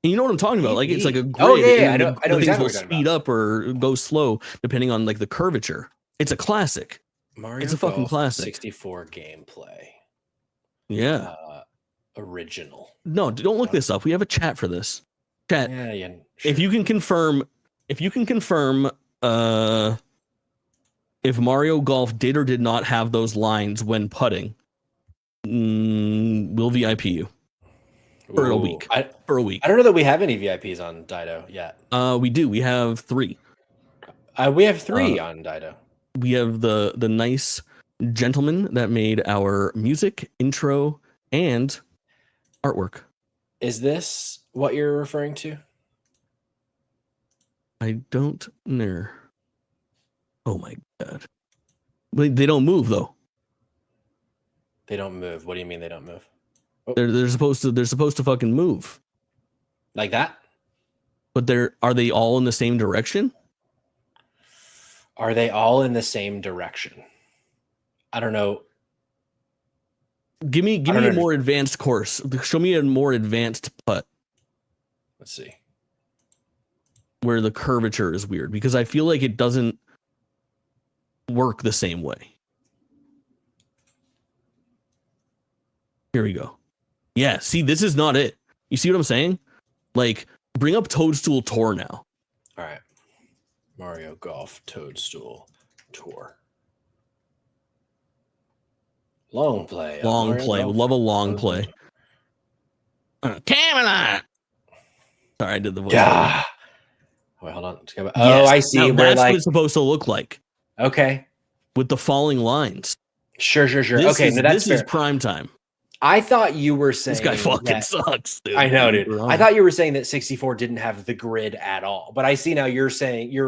And you know what I'm talking about? Like it's like a grid. Oh yeah, I know things exactly will speed up or go slow depending on like the curvature. It's a classic. It's a fucking classic. 64 gameplay. Yeah. Original. No, don't look this up. We have a chat for this. Chat. Yeah. Sure. If you can confirm, if Mario Golf did or did not have those lines when putting, we'll VIP you for a week. For a week. I don't know that we have any VIPs on Dido yet. We do. We have 3. We have 3 on Dido. We have the nice gentleman that made our music, intro, and artwork. Is this what you're referring to? I don't know. Oh my god. They don't move though. They don't move. What do you mean they don't move? Oh. They're supposed to fucking move. Like that? But are they all in the same direction? Are they all in the same direction? I don't know. Give me a more advanced course. Show me a more advanced putt. Let's see. Where the curvature is weird because I feel like it doesn't work the same way. Here we go. Yeah, see, this is not it. You see what I'm saying? Like, bring up Toadstool Tour now. All right. Mario Golf Toadstool Tour. Long play. Long play. Golf. Love a long play. Camelot. Sorry, I did the voice. Yeah. Wait, hold on. Yes. I see. Now, that's what it's supposed to look like. Okay. With the falling lines. Sure. This is prime time. I thought you were saying this guy fucking sucks, dude. I know, dude. I thought you were saying that 64 didn't have the grid at all, but I see now you're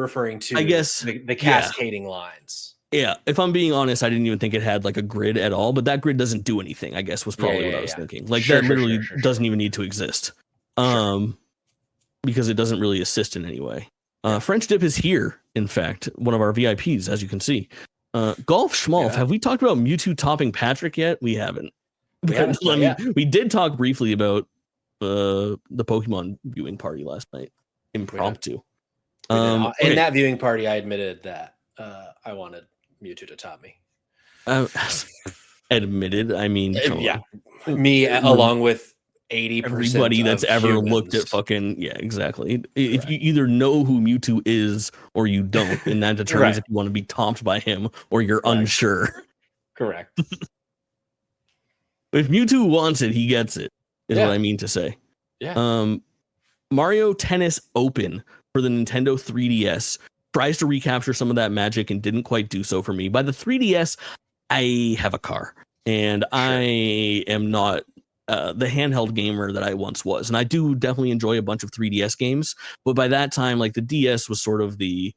referring to, I guess, the cascading lines. Yeah, if I'm being honest, I didn't even think it had like a grid at all, but that grid doesn't do anything, I guess was probably what I was thinking. Like that literally doesn't even need to exist. Because it doesn't really assist in any way. French Dip is here, in fact, one of our VIPs, as you can see. Golf Schmalf, have we talked about Mewtwo topping Patrick yet? We haven't. We did talk briefly about the Pokemon viewing party last night, impromptu. In that viewing party, I admitted that I wanted Mewtwo to top me. Admitted, I mean, me along with 80% everybody that's ever humans. looked at fucking exactly. If you either know who Mewtwo is or you don't, and that determines if you want to be topped by him or you're unsure. Correct. If Mewtwo wants it, he gets it, is what I mean to say. Yeah. Mario Tennis Open for the Nintendo 3DS tries to recapture some of that magic and didn't quite do so for me. By the 3DS, I have a car, and I am not the handheld gamer that I once was. And I do definitely enjoy a bunch of 3DS games, but by that time, like the DS was sort of the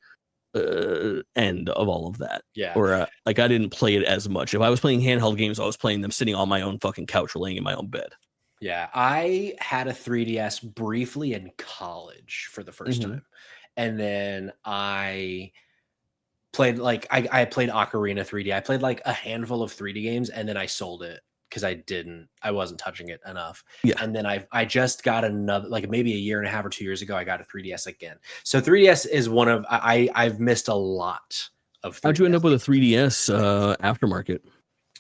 end of all of that. Yeah. Or like I didn't play it as much. If I was playing handheld games, I was playing them sitting on my own fucking couch or laying in my own bed. Yeah, I had a 3DS briefly in college for the first time. And then I played I played Ocarina 3D. I played like a handful of 3D games and then I sold it because I wasn't touching it enough. Yeah. And then I just got another, like maybe a year and a half or 2 years ago, I got a 3DS again. So 3DS is one of, I've missed a lot of 3DS. How'd you end up with a 3DS aftermarket?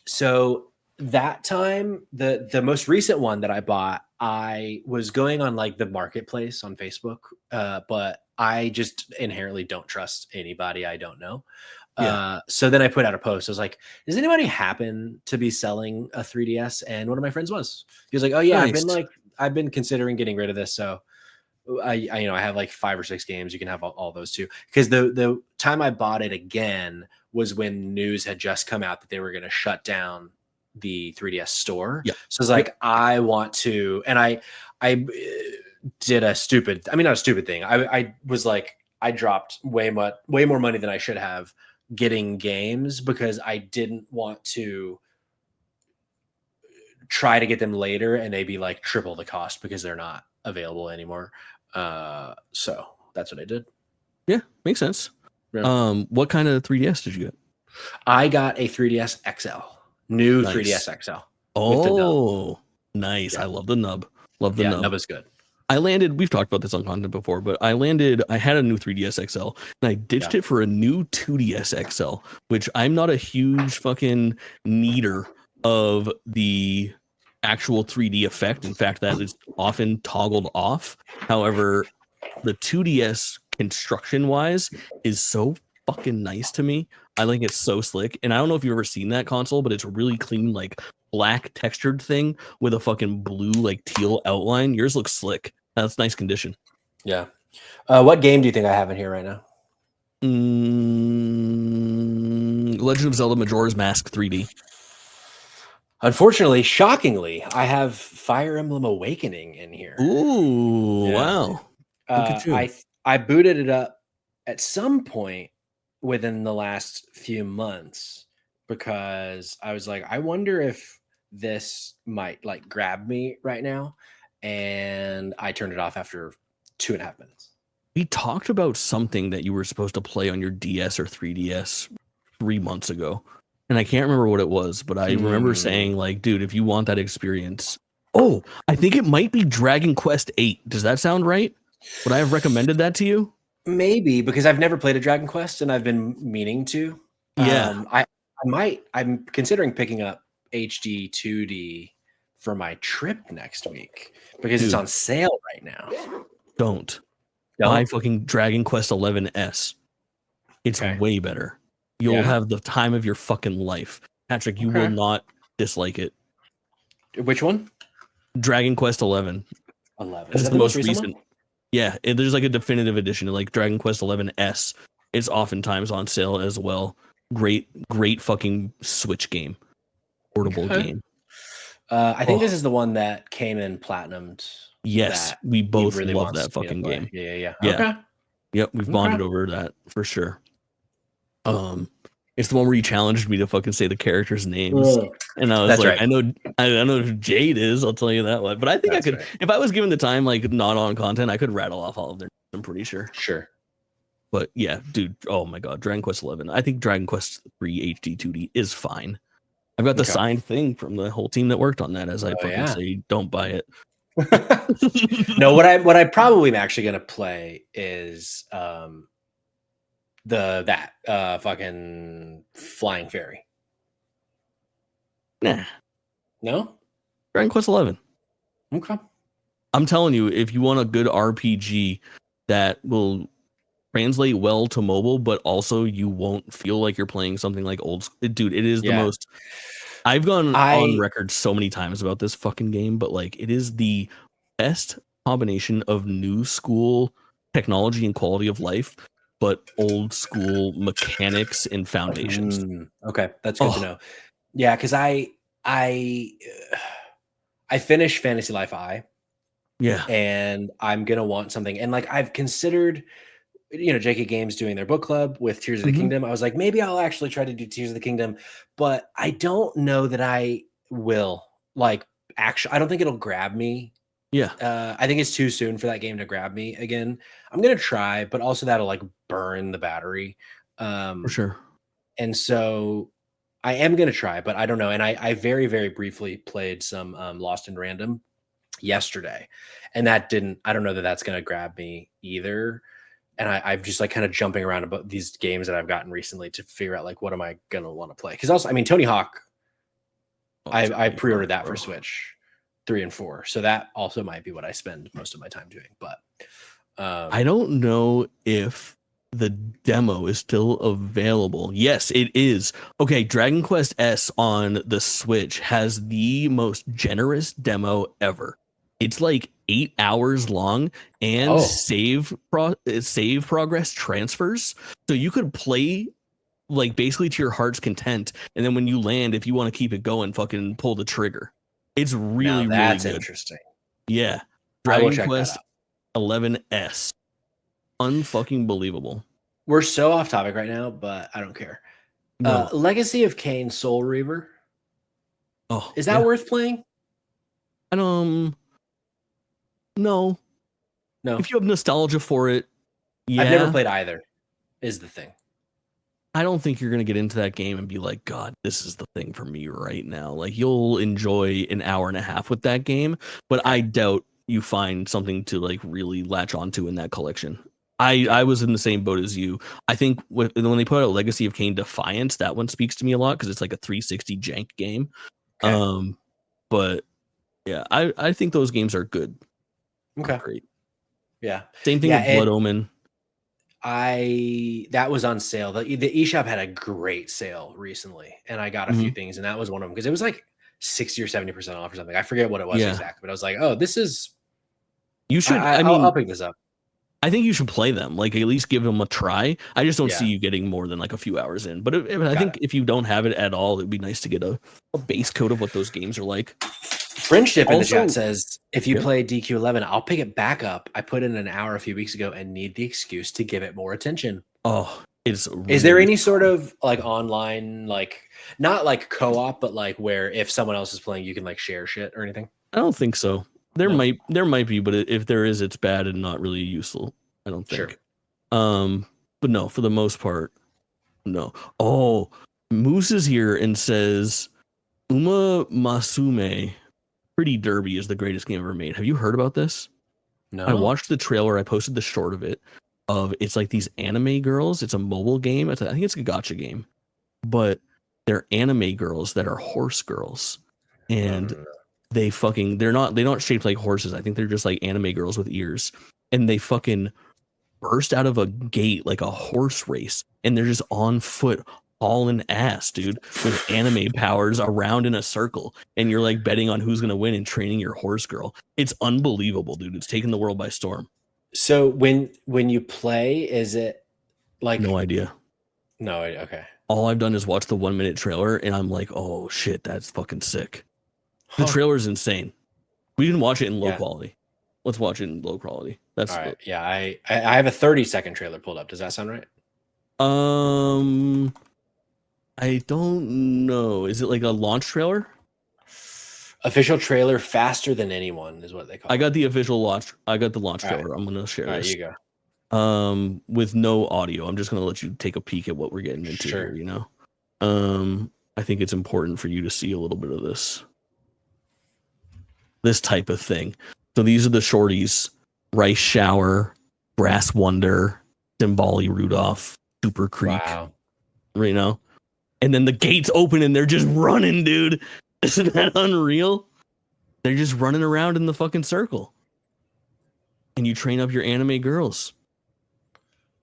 So that time, the most recent one that I bought I was going on like the marketplace on Facebook, but I just inherently don't trust anybody I don't know. Yeah. So then I put out a post. I was like, "Does anybody happen to be selling a 3DS?" And one of my friends was. He was like, "Oh yeah, Nice. I've been considering getting rid of this. So I have like 5 or 6 games. You can have all those too." Because the time I bought it again was when news had just come out that they were going to shut down the 3DS store. Yep. So it's like I want to, and I did a stupid. I mean, not a stupid thing. I was like I dropped way more money than I should have getting games because I didn't want to try to get them later and they be like triple the cost because they're not available anymore. So that's what I did. Yeah, makes sense. Yeah. What kind of 3DS did you get? I got a 3DS XL, new Nice. 3DS XL. Oh, nice. Yeah. I love the nub. Love the nub. Nub is good. We've talked about this on content before, but I had a new 3DS XL and I ditched it for a new 2DS XL, which I'm not a huge fucking needer of the actual 3D effect. In fact, that is often toggled off. However, the 2DS construction wise is so fucking nice to me. I think it's so slick. And I don't know if you've ever seen that console, but it's really clean, like black textured thing with a fucking blue, like teal outline. Yours looks slick. That's nice condition. Yeah. What game do you think I have in here right now? Legend of Zelda Majora's Mask 3D. Unfortunately, shockingly, I have Fire Emblem Awakening in here. Ooh, wow. Look at you. I booted it up at some point within the last few months because I was like, I wonder if this might like grab me right now. And I turned it off after 2.5 minutes. We talked about something that you were supposed to play on your DS or 3DS 3 months ago. And I can't remember what it was, but I remember saying, like, dude, if you want that experience. Oh, I think it might be Dragon Quest 8. Does that sound right? Would I have recommended that to you? Maybe, because I've never played a Dragon Quest and I've been meaning to. Yeah. I'm considering picking up HD 2D for my trip next week because it's on sale right now. Don't buy fucking Dragon Quest 11S. It's way better. You'll have the time of your fucking life. Patrick, you will not dislike it. Which one? Dragon Quest 11. 11. Is the most recent. Yeah, there's like a definitive edition, like Dragon Quest 11S. It's oftentimes on sale as well. Great fucking Switch game. Portable game. I think this is the one that came in platinumed. Yes, we both really love that fucking game. Yeah. Okay. Yep, we've bonded over that for sure. It's the one where you challenged me to fucking say the characters' names, and I was like, right. I know who Jade is. I'll tell you that one. But I think I could, if I was given the time, like not on content, I could rattle off all of their names, I'm pretty sure. Sure. But yeah, dude. Oh my god, Dragon Quest 11. I think Dragon Quest 3 HD 2D is fine. I've got the signed thing from the whole team that worked on that. As I say, don't buy it. No, what I probably am actually gonna play is fucking Flying Fairy. Nah. No? Dragon Quest 11. Okay. I'm telling you, if you want a good RPG that will translate well to mobile, but also you won't feel like you're playing something like old school. Dude, it is the most. I've gone on record so many times about this fucking game, but like it is the best combination of new school technology and quality of life, but old school mechanics and foundations. Okay, that's good to know. Yeah, because I finished Fantasy Life I. Yeah, and I'm gonna want something, and like I've considered. JK Games doing their book club with Tears of the Kingdom. I was like, maybe I'll actually try to do Tears of the Kingdom, but I don't know that I will. Like, actually, I don't think it'll grab me. Yeah. I think it's too soon for that game to grab me again. I'm gonna try, but also that'll like burn the battery. For sure. And so I am gonna try, but I don't know. And I very, very briefly played some Lost in Random yesterday, and that didn't. I don't know that that's gonna grab me either. And I've just like kind of jumping around about these games that I've gotten recently to figure out like what am I gonna want to play? Because also, I mean, Tony Hawk, I pre-ordered that for Switch. 3 and 4. So that also might be what I spend most of my time doing. But I don't know if the demo is still available. Yes, it is. Okay, Dragon Quest S on the Switch has the most generous demo ever. It's like 8 hours long and save progress transfers. So you could play like basically to your heart's content, and then when you land, if you want to keep it going, fucking pull the trigger. It's really, that's really good. interesting. Yeah. Dragon Quest 11S. Unfucking believable. We're so off topic right now, but I don't care. No. Legacy of Kain Soul Reaver. Oh, is that worth playing? No. If you have nostalgia for it, yeah. I've never played either, is the thing. I don't think you're going to get into that game and be like, God, this is the thing for me right now. Like, you'll enjoy an hour and a half with that game, but I doubt you find something to like really latch onto in that collection. I was in the same boat as you. I think when they put out Legacy of Kain Defiance, that one speaks to me a lot because it's like a 360 jank game. Okay. But yeah, I think those games are good. Okay. Great. Yeah. Same thing with Blood Omen. That was on sale. The eShop had a great sale recently, and I got a few things, and that was one of them because it was like 60 or 70% off or something. I forget what it was exactly, but I was like, oh, this is. You should. I'll pick this up. I think you should play them. Like, at least give them a try. I just don't see you getting more than like a few hours in. But I think if you don't have it at all, it'd be nice to get a base code of what those games are like. Friendship in the chat says, if you play DQ11, I'll pick it back up. I put in an hour a few weeks ago and need the excuse to give it more attention. Oh, it's really is there any sort of like online, like not like co-op, but like where if someone else is playing, you can like share shit or anything? I don't think so. There might be, but if there is, it's bad and not really useful. I don't think. Sure. But no, for the most part, no. Oh, Moose is here and says Uma Masume Pretty Derby is the greatest game ever made. Have you heard about this? No. I watched the trailer. I posted the short of it. It's like these anime girls. It's a mobile game. I think it's a gacha game, but they're anime girls that are horse girls, and they're not shaped like horses. I think they're just like anime girls with ears, and they fucking burst out of a gate like a horse race, and they're just on foot hauling ass, dude, with anime powers around in a circle, and you're like betting on who's gonna win and training your horse girl. It's unbelievable, dude. It's taking the world by storm. So when you play, is it like no idea? No, okay. All I've done is watch the 1 minute trailer, and I'm like, oh shit, that's fucking sick. The trailer's insane. We didn't watch it in low quality. Let's watch it in low quality. That's all right. Yeah, I have a 30-second trailer pulled up. Does that sound right? I don't know. Is it like a launch trailer? Official trailer faster than anyone is what they call it. I got the official launch. I got the launch trailer. I'm gonna share this. You go. With no audio. I'm just gonna let you take a peek at what we're getting into here, you know. I think it's important for you to see a little bit of this type of thing. So these are the shorties: Rice Shower, Brass Wonder, Simbali Rudolph, Super Creek. Wow. You know? And then the gates open and they're just running, dude. Isn't that unreal? They're just running around in the fucking circle. And you train up your anime girls.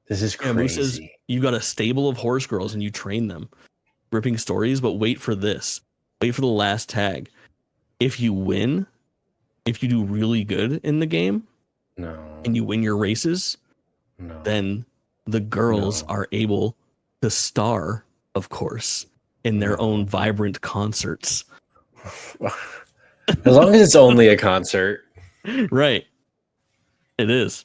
This is crazy. Says you got a stable of horse girls and you train them. Ripping stories, but wait for this. Wait for the last tag. If you win, if you do really good in the game, and you win your races, then the girls are able to star, of course, in their own vibrant concerts. As long as it's only a concert. Right. It is.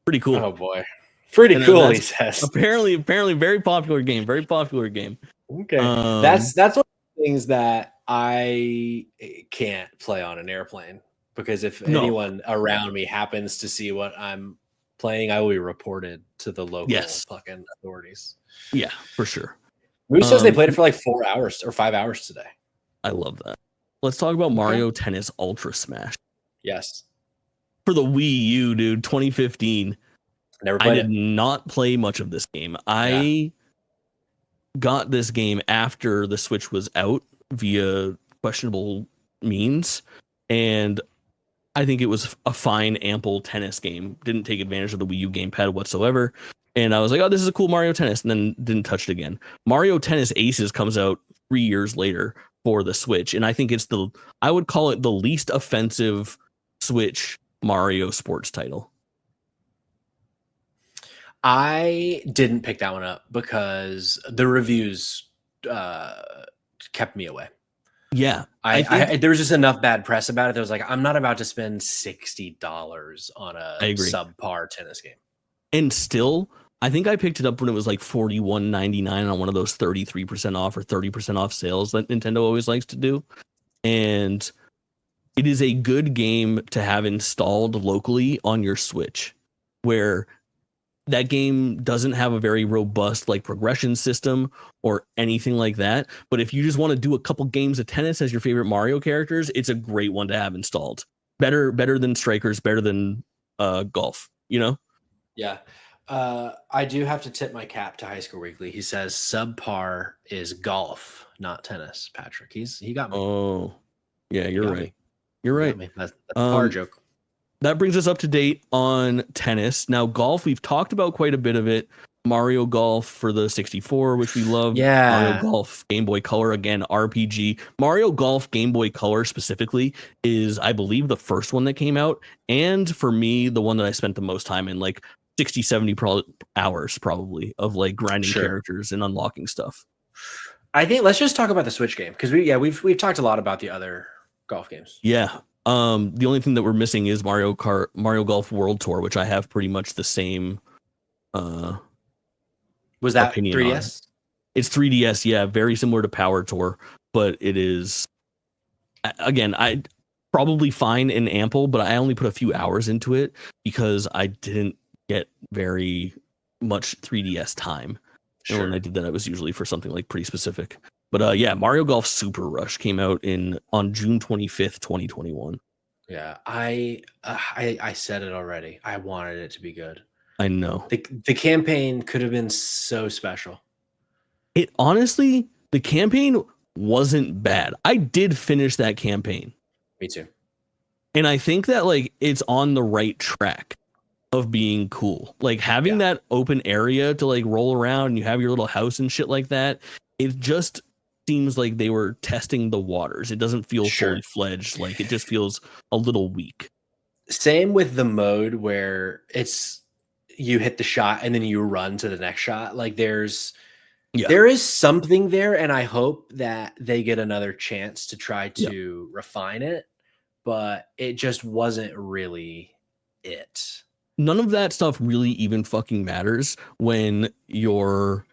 Pretty cool. Oh boy. Pretty cool, he says. Apparently very popular game. Very popular game. Okay. That's one of the things that I can't play on an airplane, because if anyone around me happens to see what I'm playing, I will be reported to the local fucking authorities. Yeah, for sure. Moose says they played it for like 4 hours or 5 hours today. I love that. Let's talk about Mario Tennis Ultra Smash. Yes. For the Wii U, dude, 2015. Never played it. I did not play much of this game. I got this game after the Switch was out via questionable means, and I think it was a fine, ample tennis game. Didn't take advantage of the Wii U gamepad whatsoever. And I was like, oh, this is a cool Mario Tennis, and then didn't touch it again. Mario Tennis Aces comes out 3 years later for the Switch, and I think I would call it the least offensive Switch Mario sports title. I didn't pick that one up because the reviews kept me away. Yeah, I there was just enough bad press about it that was like, I'm not about to spend $60 on a subpar tennis game. And still, I think I picked it up when it was like $41.99 on one of those 33% off or 30% off sales that Nintendo always likes to do. And it is a good game to have installed locally on your Switch, where that game doesn't have a very robust like progression system or anything like that. But if you just want to do a couple games of tennis as your favorite Mario characters, it's a great one to have installed. Better than Strikers, better than golf, you know? Yeah. I do have to tip my cap to High School Weekly. He says subpar is golf, not tennis, Patrick. He got me. Oh, yeah, you're right. You're right. That's a par joke. That brings us up to date on tennis. Now, golf, we've talked about quite a bit of it. Mario Golf for the 64, which we love. Yeah. Mario Golf Game Boy Color, again, RPG. Mario Golf Game Boy Color specifically is, I believe, the first one that came out. And for me, the one that I spent the most time in, like 60, 70 hours probably of like grinding characters and unlocking stuff. I think let's just talk about the Switch game because we've talked a lot about the other golf games. Yeah. The only thing that we're missing is Mario Golf World Tour, which I have pretty much the same was that 3DS? It's 3DS, yeah, very similar to Power Tour, but it is, again, I probably fine and ample, but I only put a few hours into it because I didn't get very much 3DS time. And when I did that, it was usually for something like pretty specific. But yeah, Mario Golf Super Rush came out on June 25th, 2021. Yeah, I said it already. I wanted it to be good. I know. The campaign could have been so special. It honestly, the campaign wasn't bad. I did finish that campaign. Me too. And I think that like it's on the right track of being cool. Like having that open area to like roll around and you have your little house and shit like that. It just seems like they were testing the waters. It doesn't feel fully fledged. Like it just feels a little weak. Same with the mode where it's you hit the shot and then you run to the next shot. Like there is something there, and I hope that they get another chance to try to refine it, but it just wasn't really it. None of that stuff really even fucking matters when your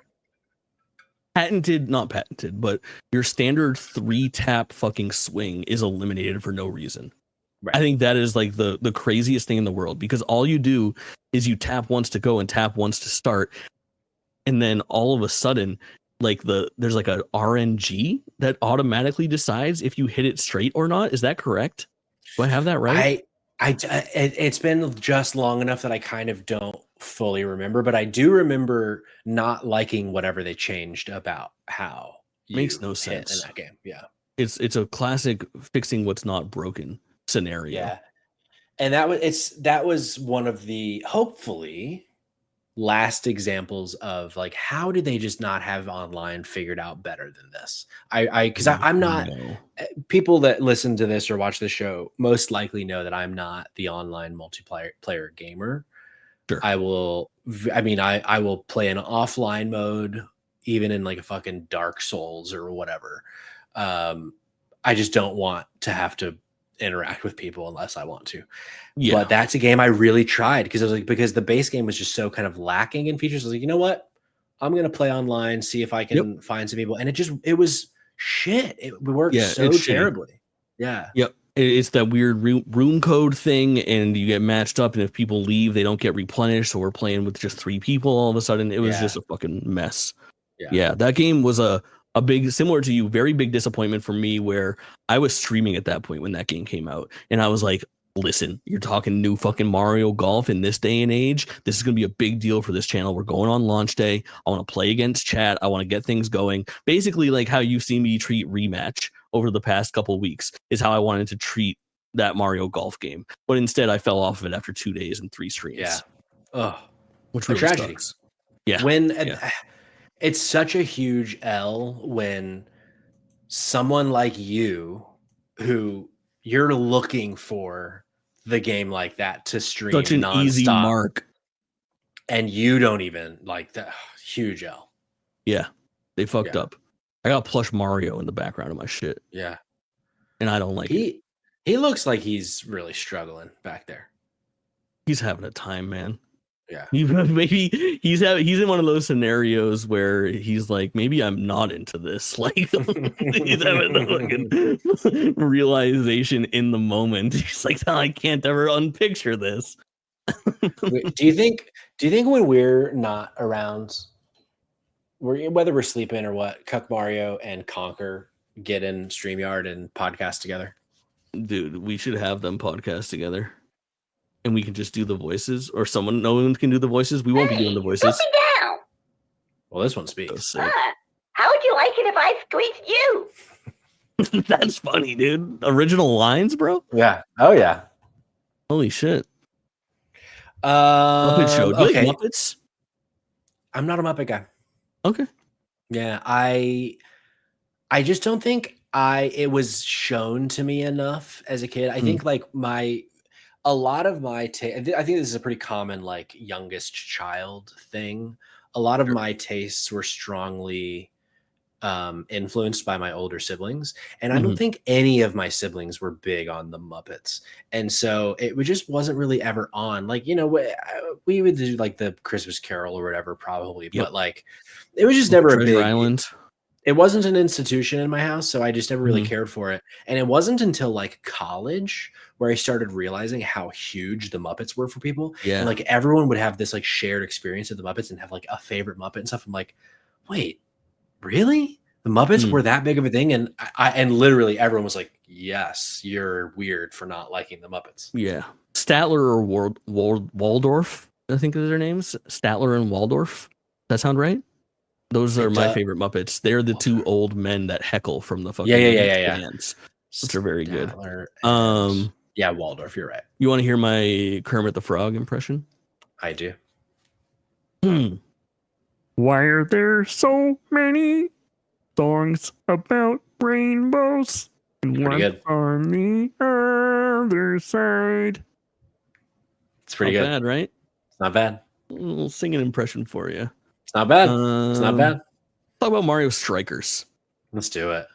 not patented, but your standard 3-tap fucking swing is eliminated for no reason. Right. I think that is like the craziest thing in the world, because all you do is you tap once to go and tap once to start. And then all of a sudden, like there's like a RNG that automatically decides if you hit it straight or not. Is that correct? Do I have that right? It's been just long enough that I kind of don't fully remember, but I do remember not liking whatever they changed about how makes no sense in that game. Yeah, it's a classic fixing what's not broken scenario. Yeah, and that was one of the hopefully last examples of like, how did they just not have online figured out better than this? I'm not people that listen to this or watch the show most likely know that I'm not the online multiplayer gamer. Sure. I will play an offline mode, even in like a fucking Dark Souls or whatever. I just don't want to have to interact with people unless I want to. Yeah. But that's a game I really tried because the base game was just so kind of lacking in features. I was like, you know what? I'm gonna play online, see if I can find some people. And it was shit. It worked so terribly. Shitty. Yeah. Yep. It's that weird room code thing, and you get matched up, and if people leave, they don't get replenished. So we're playing with just 3 people all of a sudden. It was just a fucking mess. Yeah. That game was a big, similar to you, very big disappointment for me, where I was streaming at that point when that game came out, and I was like, listen, you're talking new fucking Mario Golf in this day and age. This is going to be a big deal for this channel. We're going on launch day. I want to play against chat. I want to get things going. Basically, like how you've seen me treat Rematch over the past couple of weeks is how I wanted to treat that Mario Golf game. But instead, I fell off of it after 2 days and 3 streams. Yeah. Oh, which a really tragedy. sucks. Yeah. When Yeah. it's such a huge L when someone like you, who you're looking for the game like that to stream Such an easy nonstop, mark. and you don't even like that. Huge L. Yeah. They fucked Yeah. up. I got plush Mario in the background of my shit, Yeah. and I don't like it. He looks like he's really struggling back there. He's having a time, man. Yeah. Maybe he's in one of those scenarios where he's like, maybe I'm not into this. Like he's having the fucking realization in the moment. He's like, no, I can't ever unpicture this. Wait, do you think when we're not around, whether we're sleeping or what, Cuck Mario and Conquer get in StreamYard and podcast together? Dude, we should have them podcast together. And we can just do the voices, or no one can do the voices. We won't be doing the voices. Put me down. Well, this one speaks. How would you like it if I squeezed you? That's funny, dude. Original lines, bro. Yeah. Oh yeah. Holy shit. Muppet Show. Do you Okay. like Muppets? I'm not a Muppet guy. Okay. Yeah, I just don't think it was shown to me enough as a kid. I think like a lot of my I think this is a pretty common like youngest child thing. A lot of my tastes were strongly influenced by my older siblings, and I don't think any of my siblings were big on the Muppets, and so it just wasn't really ever on. Like, you know, we would do like the Christmas Carol or whatever, probably, but like it was just never a big Island. It wasn't an institution in my house, so I just never really cared for it. And it wasn't until like college where I started realizing how huge the Muppets were for people. Yeah. And like everyone would have this like shared experience of the Muppets and have like a favorite Muppet and stuff. I'm like, wait, really? The Muppets were that big of a thing? And and literally everyone was like, yes, you're weird for not liking the Muppets. Yeah. Statler or Waldorf, I think are their names. Statler and Waldorf. That sound right? Those are my favorite Muppets. They're the two old men that heckle from the fucking bands, which are very good. Yeah, Waldorf, you're right. You want to hear my Kermit the Frog impression? I do. Why are there so many songs about rainbows? And Pretty good. On the other side. It's pretty good. Not bad, right? It's not bad. A little singing impression for you. It's not bad. It's not bad. Talk about Mario Strikers. Let's do it.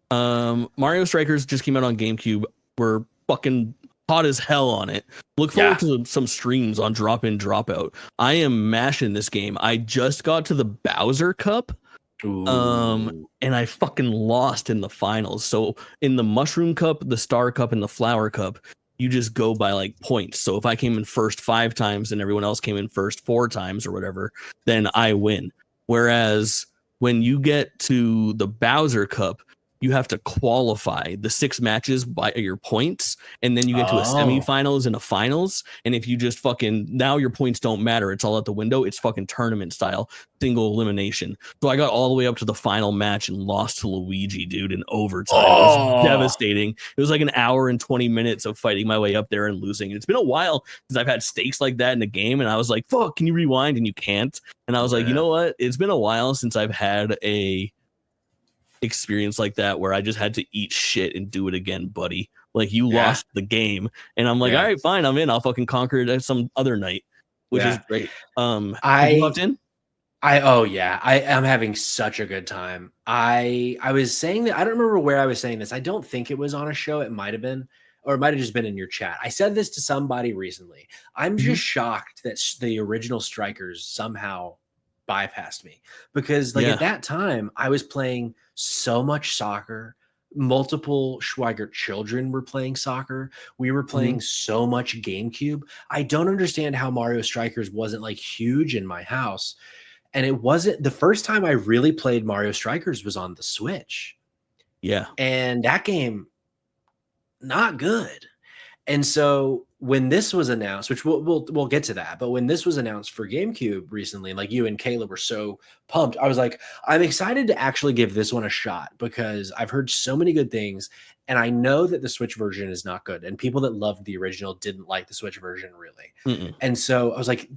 Mario Strikers just came out on GameCube. We're fucking hot as hell on it. Look forward to some streams on Drop In, Drop Out. I am mashing this game. I just got to the Bowser Cup. And I fucking lost in the finals. So in the Mushroom Cup, the Star Cup, and the Flower Cup, you just go by like points. So if I came in first 5 times and everyone else came in first 4 times or whatever, then I win. Whereas when you get to the Bowser Cup, you have to qualify the 6 matches by your points, and then you get to a semifinals and a finals. And if you just fucking, now your points don't matter, it's all out the window. It's fucking tournament style, single elimination. So I got all the way up to the final match and lost to Luigi, dude, in overtime. It was devastating. It was like an hour and 20 minutes of fighting my way up there and losing. It's been a while since I've had stakes like that in the game, and I was like, fuck, can you rewind? And you can't. And I was like, you know what? It's been a while since I've had a experience like that where I just had to eat shit and do it again, buddy. Like, you lost the game, and I'm like, all right, fine, I'm in. I'll fucking conquer it some other night, which is great. You logged in? I'm having such a good time. I was saying that, I don't remember where I was saying this. I don't think it was on a show. It might have been, or it might have just been in your chat. I said this to somebody recently. I'm just shocked that the original Strikers somehow bypassed me, because like at that time I was playing so much soccer. Multiple Schweigert children were playing soccer. We were playing so much GameCube. I don't understand how Mario Strikers wasn't like huge in my house. And it wasn't the first time I really played Mario Strikers was on the Switch. Yeah. And that game, not good. And so when this was announced, which we'll get to that, but when this was announced for GameCube recently, like you and Caleb were so pumped, I was like, I'm excited to actually give this one a shot because I've heard so many good things, and I know that the Switch version is not good, and people that loved the original didn't like the Switch version really. And so I was like,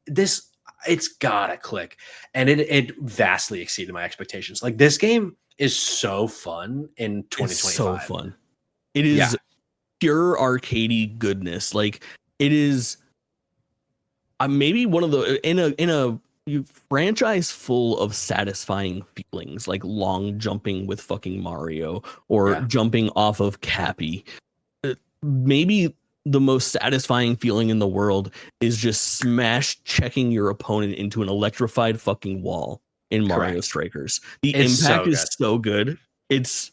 this it's gotta click, and it vastly exceeded my expectations. Like this game is so fun in 2025. It's so fun. It is pure arcadey goodness. Like it is maybe one of the in a franchise full of satisfying feelings, like long jumping with fucking Mario or jumping off of Cappy. Maybe the most satisfying feeling in the world is just smash checking your opponent into an electrified fucking wall in Mario Strikers. The impact is so good. It's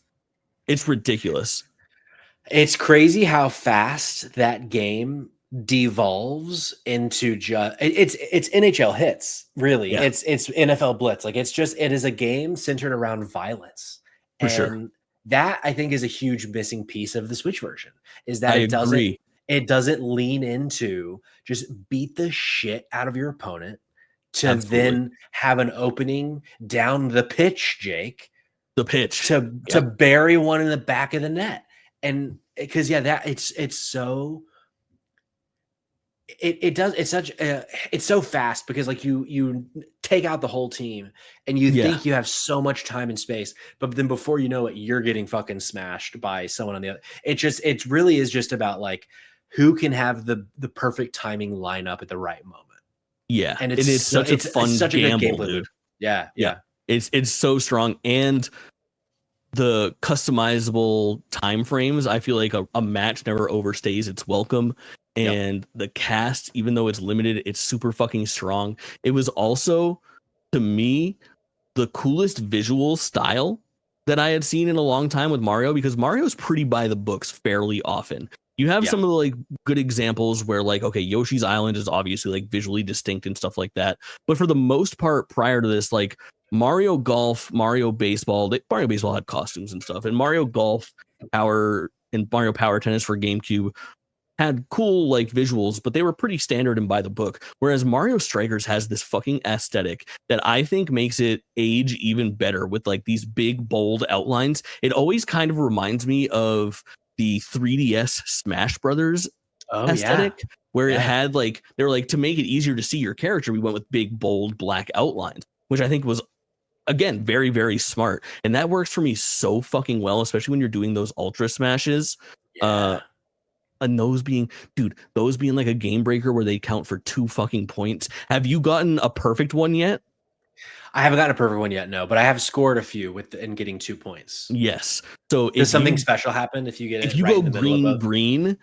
ridiculous. It's crazy how fast that game devolves into just it's NHL hits, really. It's NFL Blitz. Like it is a game centered around violence. For sure. That I think is a huge missing piece of the Switch version is that it doesn't lean into just beat the shit out of your opponent to then have an opening down the pitch, Jake. The pitch. To bury one in the back of the net. And because it's so it's so fast because like you take out the whole team and you think you have so much time and space, but then before you know it, you're getting fucking smashed by someone on the other. It really is just about like who can have the perfect timing line up at the right moment. Yeah, and it's such a fun such gamble, a good gameplay dude. Yeah. It's so strong, and the customizable time frames. I feel like a match never overstays its welcome. And the cast, even though it's limited, it's super fucking strong. It was also, to me, the coolest visual style that I had seen in a long time with Mario, because Mario's pretty by the books fairly often. You have some of the like good examples where like, okay, Yoshi's Island is obviously like visually distinct and stuff like that. But for the most part, prior to this, like Mario Golf, Mario Baseball had costumes and stuff, and Mario Golf Power and Mario Power Tennis for GameCube had cool like visuals, but they were pretty standard and by the book. Whereas Mario Strikers has this fucking aesthetic that I think makes it age even better with like these big, bold outlines. It always kind of reminds me of the 3DS Smash Brothers aesthetic, where it had like, they were like, to make it easier to see your character, we went with big, bold black outlines, which I think was, again, very, very smart. And that works for me so fucking well, especially when you're doing those ultra smashes. And those being like a game breaker where they count for 2 fucking points. Have you gotten a perfect one yet? I haven't gotten a perfect one yet, no, but I have scored a few in getting 2 points. Yes. So does something special happen if you get if you go green,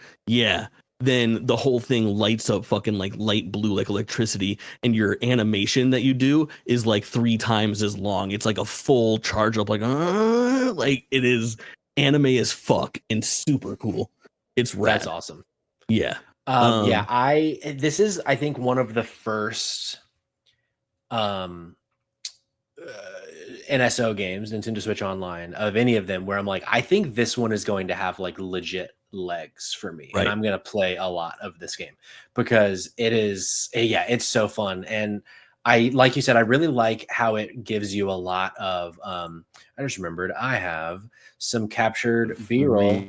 then the whole thing lights up fucking like light blue, like electricity, and your animation that you do is like 3 times as long. It's like a full charge up, like it is anime as fuck and super cool. It's rad. That's awesome. Yeah. This is, I think, one of the first NSO games, Nintendo Switch Online, of any of them where I'm like, I think this one is going to have like legit legs for me. Right. And I'm going to play a lot of this game because it is, it's so fun. And like you said, I really like how it gives you a lot of, I just remembered I have some captured B-roll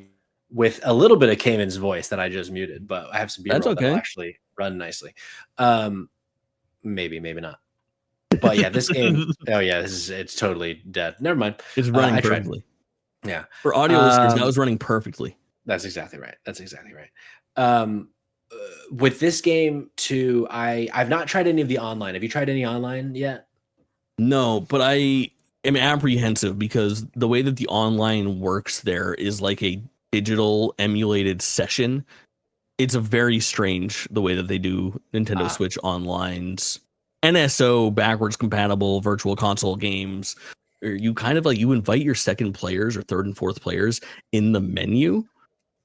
with a little bit of Cayman's voice that I just muted, but I have some B-roll that'll actually run nicely. Maybe not. But yeah, this game, it's totally dead. Never mind. It's running perfectly. Yeah. For audio listeners, that was running perfectly. That's exactly right. With this game too, I've not tried any of the online. Have you tried any online yet? No, but I am apprehensive because the way that the online works there is like a digital emulated session. It's a very strange the way that they do Nintendo Switch Online's NSO backwards compatible virtual console games. Or you kind of like you invite your second players or third and fourth players in the menu,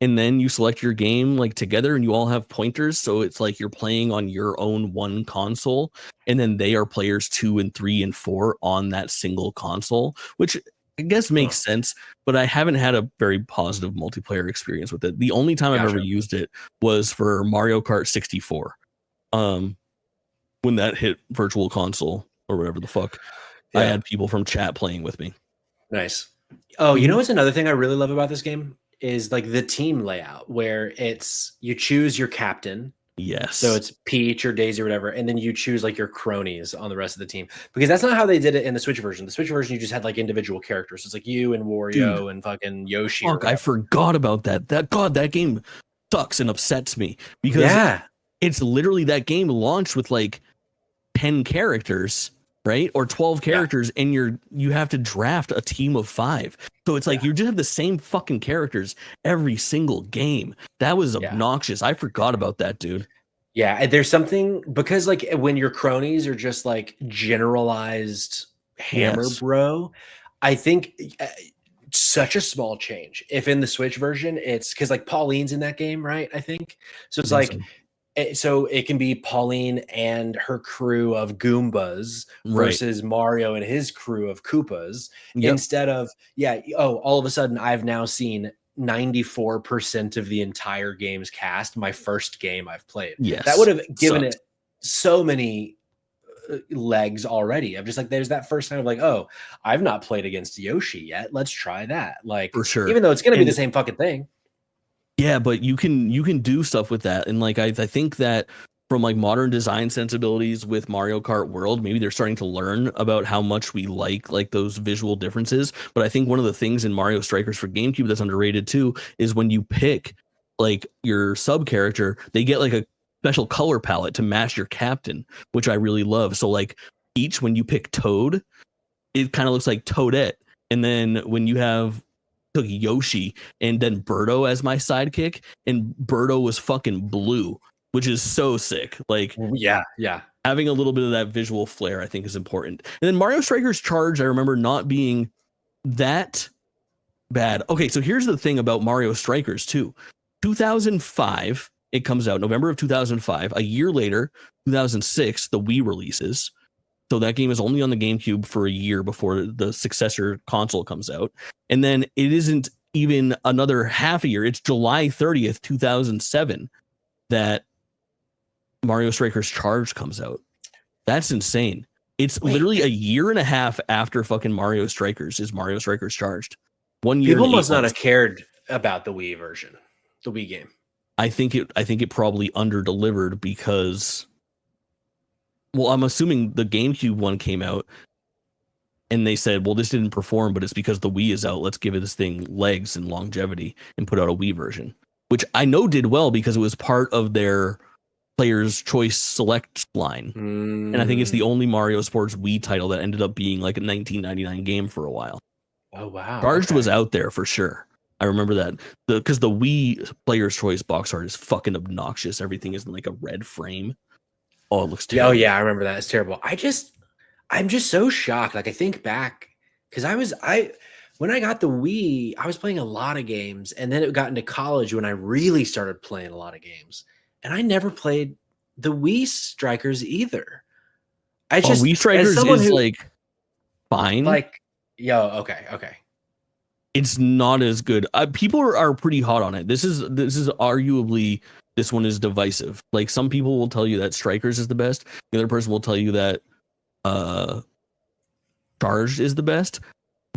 and then you select your game like together, and you all have pointers. So it's like you're playing on your own one console, and then they are players 2 and 3 and 4 on that single console, which I guess makes sense, but I haven't had a very positive multiplayer experience with it. The only time I've ever used it was for Mario Kart 64. When that hit Virtual Console or whatever the fuck, I had people from chat playing with me. Nice. Oh, you know what's another thing I really love about this game is like the team layout where it's you choose your captain. Yes. So it's Peach or Daisy or whatever, and then you choose like your cronies on the rest of the team because that's not how they did it in the Switch version. The Switch version you just had like individual characters. So it's like you and Wario and fucking Yoshi. Fuck, I forgot about that. That game sucks and upsets me because it's literally that game launched with like 10 characters, right? Or 12 characters, and you have to draft a team of 5. So it's like you just have the same fucking characters every single game. That was obnoxious. I forgot about that, dude. Yeah, there's something because like when your cronies are just like generalized hammer bro, I think such a small change. If in the Switch version, it's because like Pauline's in that game, right? I think so. It's like so it can be Pauline and her crew of Goombas versus Mario and his crew of Koopas instead of all of a sudden I've now seen 94% of the entire game's cast. My first game I've played. That would have given it so many legs already. I'm just like, there's that first time of like, oh, I've not played against Yoshi yet. Let's try that. Like, for sure. Even though it's going to be the same fucking thing. Yeah, but you can do stuff with that. And like, I think that from like modern design sensibilities with Mario Kart World, maybe they're starting to learn about how much we like those visual differences. But I think one of the things in Mario Strikers for GameCube that's underrated too is when you pick like your sub character, they get like a special color palette to match your captain, which I really love. So like when you pick Toad, it kind of looks like Toadette. And then when you took Yoshi and then Birdo as my sidekick, and Birdo was fucking blue, which is so sick. Like, having a little bit of that visual flair, I think, is important. And then Mario Strikers Charge, I remember not being that bad. Okay, so here's the thing about Mario Strikers too. 2005, it comes out November of 2005. A year later, 2006, the Wii releases. So that game is only on the GameCube for a year before the successor console comes out. And then it isn't even another half a year. It's July 30th, 2007 that Mario Strikers Charge comes out. That's insane. It's literally a year and a half after fucking Mario Strikers is Mario Strikers Charged. 1 year. People must not have cared about the Wii version, the Wii game. I think it probably under-delivered because, well, I'm assuming the GameCube one came out and they said, well, this didn't perform, but it's because the Wii is out. Let's give this thing legs and longevity and put out a Wii version, which I know did well because it was part of their Player's Choice Select line. And I think it's the only Mario Sports Wii title that ended up being like a $19.99 game for a while. Oh, wow. Charged was out there for sure. I remember that because the Wii Player's Choice box art is fucking obnoxious. Everything is in like a red frame. Oh, it looks terrible. Oh yeah, I remember that. It's terrible. I'm just so shocked. Like I think back because when I got the Wii, I was playing a lot of games, and then it got into college when I really started playing a lot of games, and I never played the Wii Strikers either. Wii Strikers is like fine. Like, okay. It's not as good. People are pretty hot on it. This is arguably, this one is divisive. Like some people will tell you that Strikers is the best. The other person will tell you that Charged is the best.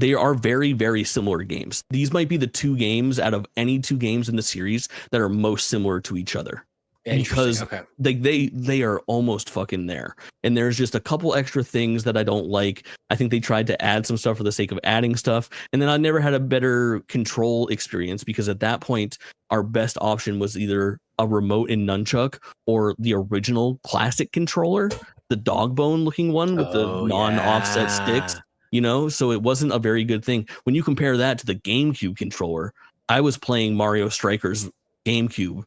They are very, very similar games. These might be the two games out of any two games in the series that are most similar to each other. Because they are almost fucking there. And there's just a couple extra things that I don't like. I think they tried to add some stuff for the sake of adding stuff. And then I never had a better control experience because at that point, our best option was either a remote and nunchuck or the original classic controller, the dog bone looking one with the non-offset sticks, you know? So it wasn't a very good thing. When you compare that to the GameCube controller, I was playing Mario Strikers GameCube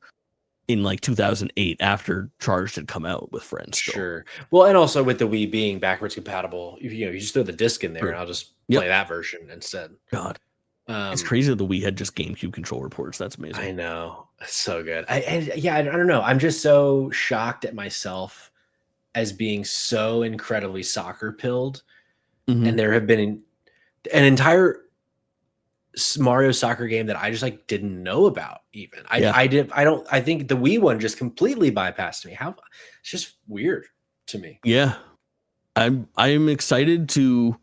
in like 2008 after Charged had come out with friends. Still. Sure. Well, and also with the Wii being backwards compatible, you just throw the disc in there and I'll just play that version instead. God. It's crazy that the Wii had just GameCube controller ports. That's amazing. I know. It's so good. I don't know. I'm just so shocked at myself as being so incredibly soccer pilled. Mm-hmm. And there have been an entire Mario soccer game that I just like didn't know about even. Yeah. I think the Wii one just completely bypassed me. How it's just weird to me. Yeah. I'm excited to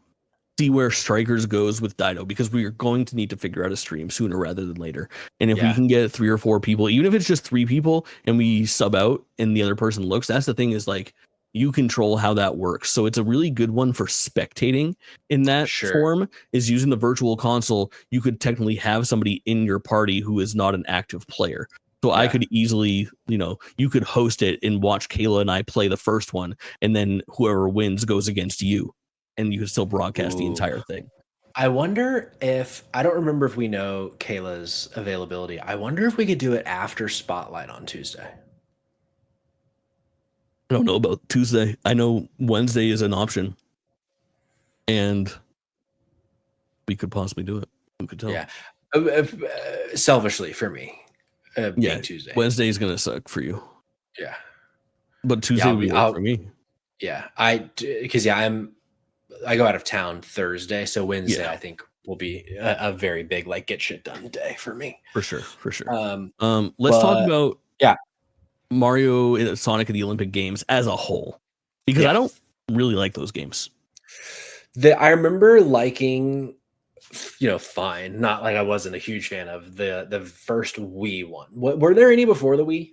see where Strikers goes with Dido, because we are going to need to figure out a stream sooner rather than later. And if we Yeah. can get 3 or 4 people, even if it's just 3 people and we sub out and the other person looks, that's the thing, is like you control how that works. So it's a really good one for spectating in that Sure. form, is using the virtual console. You could technically have somebody in your party who is not an active player. So I Yeah. could easily, you could host it and watch Kayla and I play the first one, and then whoever wins goes against you, and you could still broadcast the Ooh. entire thing. I wonder if I don't remember if we know Kayla's availability. I wonder if we could do it after Spotlight on Tuesday. I don't know about Tuesday. I know Wednesday is an option, and we could possibly do it. Who could tell? Yeah. Selfishly for me, being Tuesday. Wednesday is gonna suck for you. Yeah. But Tuesday will be good for me. Yeah. Because I go out of town Thursday, so Wednesday I think will be a very big like get shit done day for me. For sure. but Let's talk about yeah. Mario and Sonic at the Olympic Games as a whole, because I don't really like those games. I remember liking, fine. Not like I wasn't a huge fan of the first Wii one. Were there any before the Wii?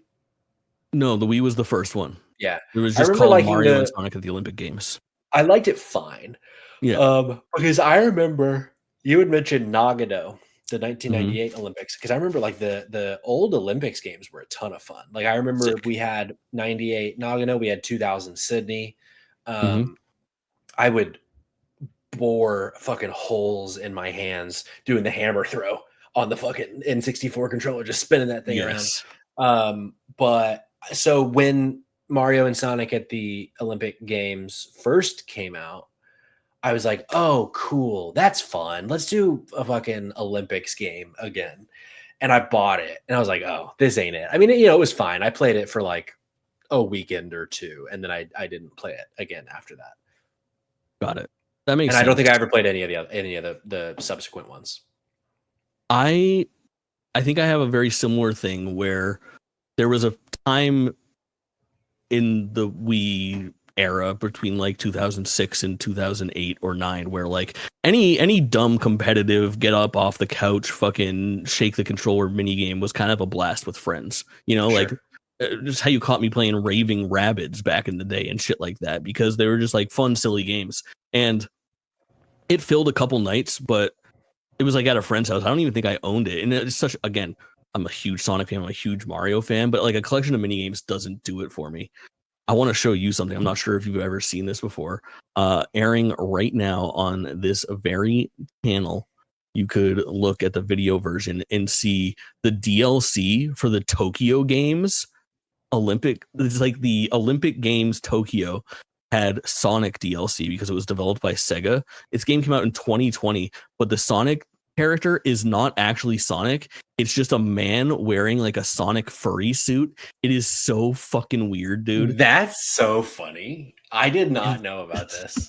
No, the Wii was the first one. Yeah. It was just called Mario and Sonic at the Olympic Games. I liked it fine. Yeah. Because I remember you had mentioned Nagano, the 1998 Olympics, because I remember like the old Olympics games were a ton of fun. Like I remember we had 98 Nagano, we had 2000 Sydney. I would bore fucking holes in my hands doing the hammer throw on the fucking N64 controller, just spinning that thing around. But so when Mario and Sonic at the Olympic Games first came out, I was like, oh, cool. That's fun. Let's do a fucking Olympics game again. And I bought it and I was like, oh, this ain't it. I mean, it was fine. I played it for like a weekend or two, and then I didn't play it again after that. Got it. That makes sense. And I don't think I ever played any of the subsequent ones. I think I have a very similar thing where there was a time in the Wii era between like 2006 and 2008 or 9 where like any dumb competitive get up off the couch fucking shake the controller mini game was kind of a blast with friends, like just how you caught me playing Raving Rabbids back in the day and shit like that, because they were just like fun silly games. And it filled a couple nights, but it was like at a friend's house. I don't even think I owned it. And it's such, again, I'm a huge Sonic fan, I'm a huge Mario fan, but like a collection of mini games doesn't do it for me. I want to show you something. I'm not sure if you've ever seen this before. Airing right now on this very channel. You could look at the video version and see the DLC for the Tokyo Games Olympic. It's like the Olympic Games Tokyo had Sonic DLC because it was developed by Sega. Its game came out in 2020, but the Sonic character is not actually Sonic. It's just a man wearing like a Sonic furry suit. It is so fucking weird, dude. That's so funny. I did not know about this.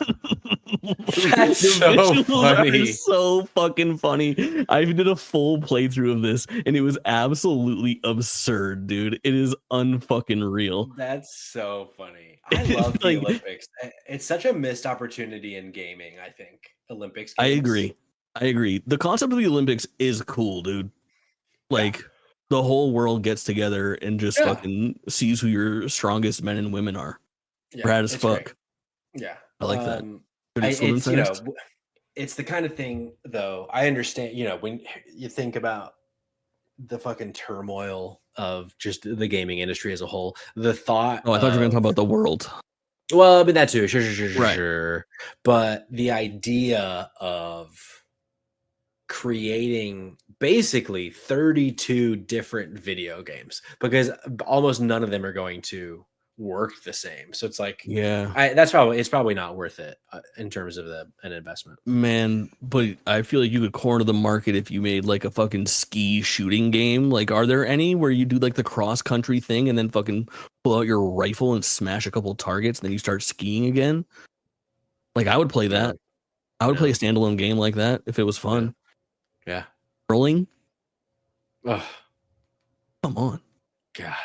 That's so funny. So fucking funny. I did a full playthrough of this and it was absolutely absurd, dude. It is unfucking real. That's so funny. I love the Olympics. It's such a missed opportunity in gaming, I think. Olympics games. I agree. The concept of the Olympics is cool, dude. Like the whole world gets together and just fucking sees who your strongest men and women are. Rad as fuck. Great. Yeah. I like that. It's the kind of thing, though. I understand, when you think about the fucking turmoil of just the gaming industry as a whole, the thought. Oh, I thought you were going to talk about the world. Well, I mean, that too. Sure. But the idea of creating basically 32 different video games, because almost none of them are going to work the same. So it's like, it's probably not worth it in terms of an investment, man. But I feel like you could corner the market if you made like a fucking ski shooting game. Like, are there any where you do like the cross country thing and then fucking pull out your rifle and smash a couple of targets and then you start skiing again? Like, I would play that. I would play a standalone game like that if it was fun. Yeah. Curling, Oh come on. God.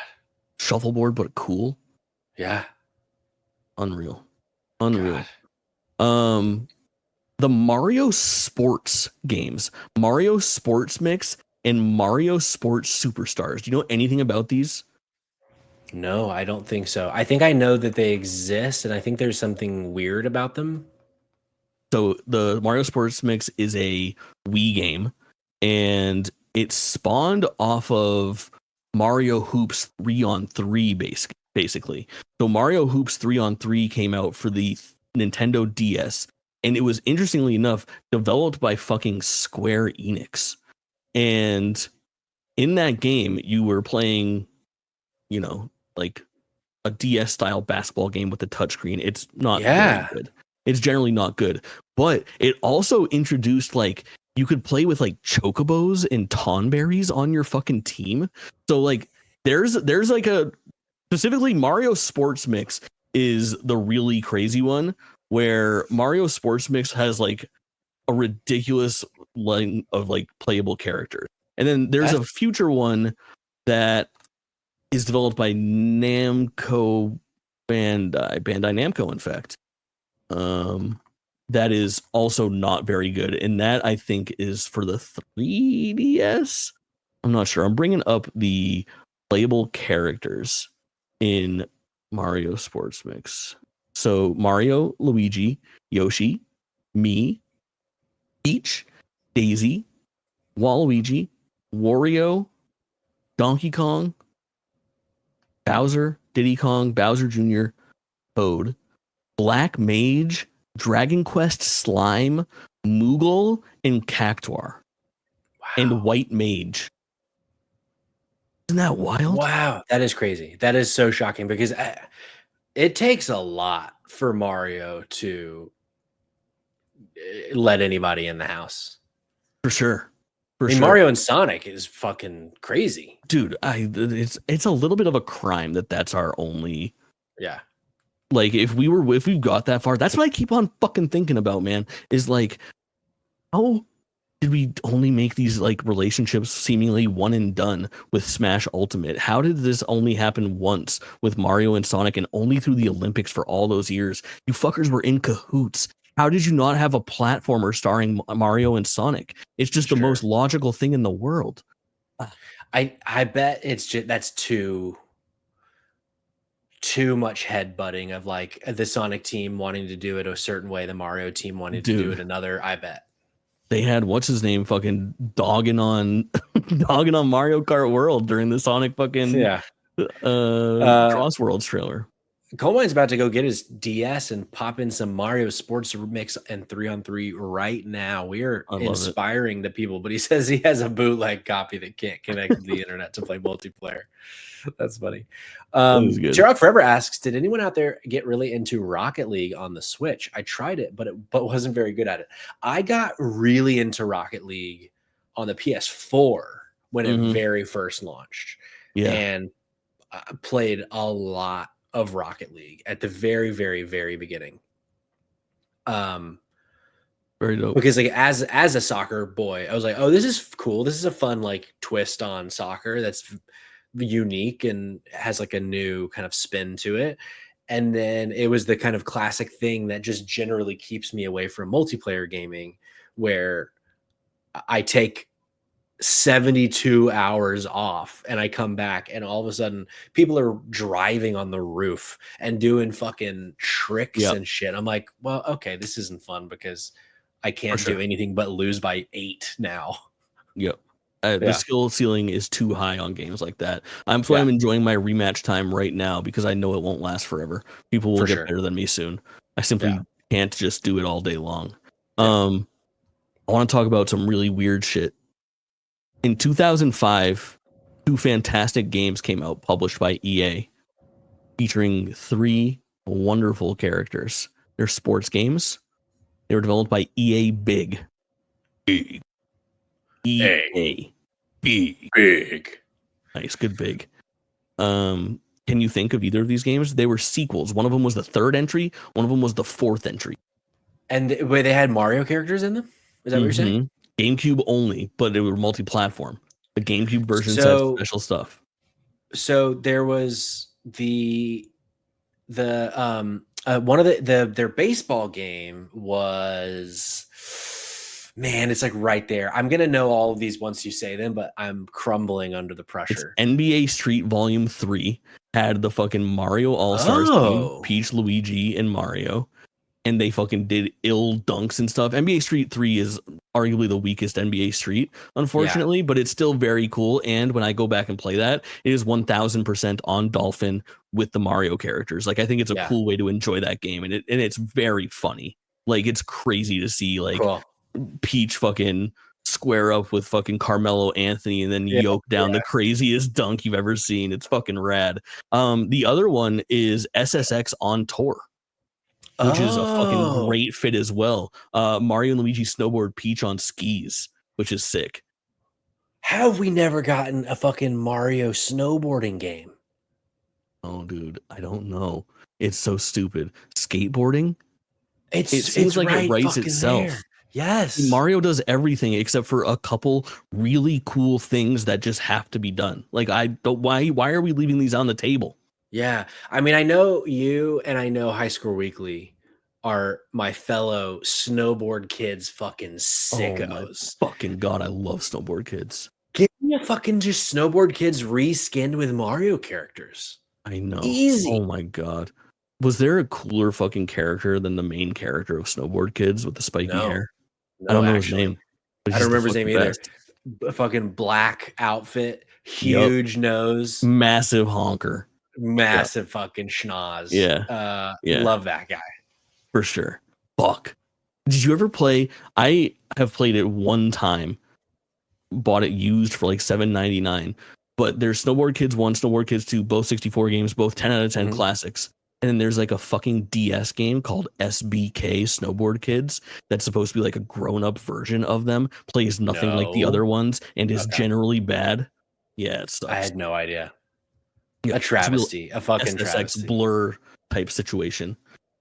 Shuffleboard, but cool. Yeah. Unreal. God. The Mario Sports games, Mario Sports Mix and Mario Sports Superstars. Do you know anything about these? No, I don't think so. I think I know that they exist, and I think there's something weird about them. So the Mario Sports Mix is a Wii game, and it spawned off of Mario Hoops 3-on-3 basically. So Mario Hoops 3-on-3 came out for the Nintendo DS, and it was, interestingly enough, developed by fucking Square Enix. And in that game, you were playing, like a DS style basketball game with a touchscreen. It's not very good. It's generally not good. But it also introduced, like, you could play with like chocobos and tonberries on your fucking team. So like there's like a specifically Mario Sports Mix is the really crazy one, where Mario Sports Mix has like a ridiculous line of like playable characters. And then there's a future one that is developed by Namco Bandai Namco, in fact. That is also not very good, and that I think is for the 3DS. I'm not sure. I'm bringing up the playable characters in Mario Sports Mix. So Mario, Luigi, Yoshi, me, Peach, Daisy, Waluigi, Wario, Donkey Kong, Bowser, Diddy Kong, Bowser Jr., Toad, Black Mage, Dragon Quest Slime, Moogle, and Cactuar. Wow. And White Mage. Isn't that wild? Wow, that is crazy. That is so shocking, because it takes a lot for Mario to let anybody in the house. For sure. I mean, Mario and Sonic is fucking crazy. Dude, it's a little bit of a crime that that's our only. Yeah. Like if we've got that far, that's what I keep on fucking thinking about, man, is like, how did we only make these like relationships seemingly one and done with Smash Ultimate? How did this only happen once with Mario and Sonic, and only through the Olympics for all those years? You fuckers were in cahoots. How did you not have a platformer starring Mario and Sonic? It's just the most logical thing in the world. I bet it's just that's too much headbutting of like the Sonic team wanting to do it a certain way, the Mario team wanted to do it another. I bet they had what's his name fucking dogging on Mario Kart World during the Sonic fucking Cross Worlds trailer. Coalmine's about to go get his DS and pop in some Mario Sports Mix and 3-on-3 right now. We are inspiring the people, but he says he has a bootleg copy that can't connect to the internet to play multiplayer. That's funny. Jirok Forever asks, did anyone out there get really into Rocket League on the Switch? I tried it, but wasn't very good at it. I got really into Rocket League on the PS4 when it very first launched. Yeah. And I played a lot of Rocket League at the very, very, very beginning. Very dope. Because like as a soccer boy, I was like, oh, this is cool. This is a fun like twist on soccer that's unique and has like a new kind of spin to it. And then it was the kind of classic thing that just generally keeps me away from multiplayer gaming, where I take 72 hours off and I come back and all of a sudden people are driving on the roof and doing fucking tricks and shit. I'm like, well, okay, this isn't fun because I can't do anything but lose by 8 now. Yep. The skill ceiling is too high on games like that. I'm enjoying my rematch time right now because I know it won't last forever. People will get better than me soon. I simply can't just do it all day long. I want to talk about some really weird shit. In 2005, 2 fantastic games came out published by EA featuring 3 wonderful characters. They're sports games. They were developed by EA Big. EA Big. Nice, good big. Can you think of either of these games? They were sequels. One of them was the 3rd entry. One of them was the 4th entry. And where they had Mario characters in them? Is that what you're saying? GameCube only, but it was multi-platform. The GameCube version said special stuff. So there was the one of their baseball game was, man, it's like right there. I'm gonna know all of these once you say them, but I'm crumbling under the pressure. It's NBA Street Volume 3 had the fucking Mario All-Stars team, Peach, Luigi, and Mario. And they fucking did ill dunks and stuff. NBA Street 3 is arguably the weakest NBA Street, unfortunately, but it's still very cool. And when I go back and play that, it is 1000% on Dolphin with the Mario characters. Like, I think it's a cool way to enjoy that game. And it's very funny. Like, it's crazy to see like Peach fucking square up with fucking Carmelo Anthony and then yoke down the craziest dunk you've ever seen. It's fucking rad. The other one is SSX on Tour, which is a fucking great fit as well. Mario and Luigi snowboard Peach on skis, which is sick. How have we never gotten a fucking Mario snowboarding game? Oh, dude, I don't know. It's so stupid. Skateboarding? It seems like it writes itself. There. Yes. Mario does everything except for a couple really cool things that just have to be done. Like, I don't, why are we leaving these on the table? Yeah. I mean, I know you and I know High Score Weekly are my fellow snowboard kids fucking sickos. Oh my fucking God, I love snowboard kids. Give me a fucking just snowboard kids reskinned with Mario characters. I know. Easy. Oh my God. Was there a cooler fucking character than the main character of Snowboard Kids with the spiky hair? No, I don't know his name. I don't remember his name either. A fucking black outfit, huge nose, massive honker. Massive fucking schnoz. Yeah. Love that guy. For sure. Fuck. Did you ever play? I have played it one time. Bought it used for like $7.99. But there's Snowboard Kids 1, Snowboard Kids 2, both 64 games, both 10 out of 10 classics. And then there's like a fucking DS game called SBK Snowboard Kids that's supposed to be like a grown-up version of them. Plays nothing like the other ones and is generally bad. Yeah, it sucks. I had no idea. A travesty, a fucking SSX travesty. Blur type situation.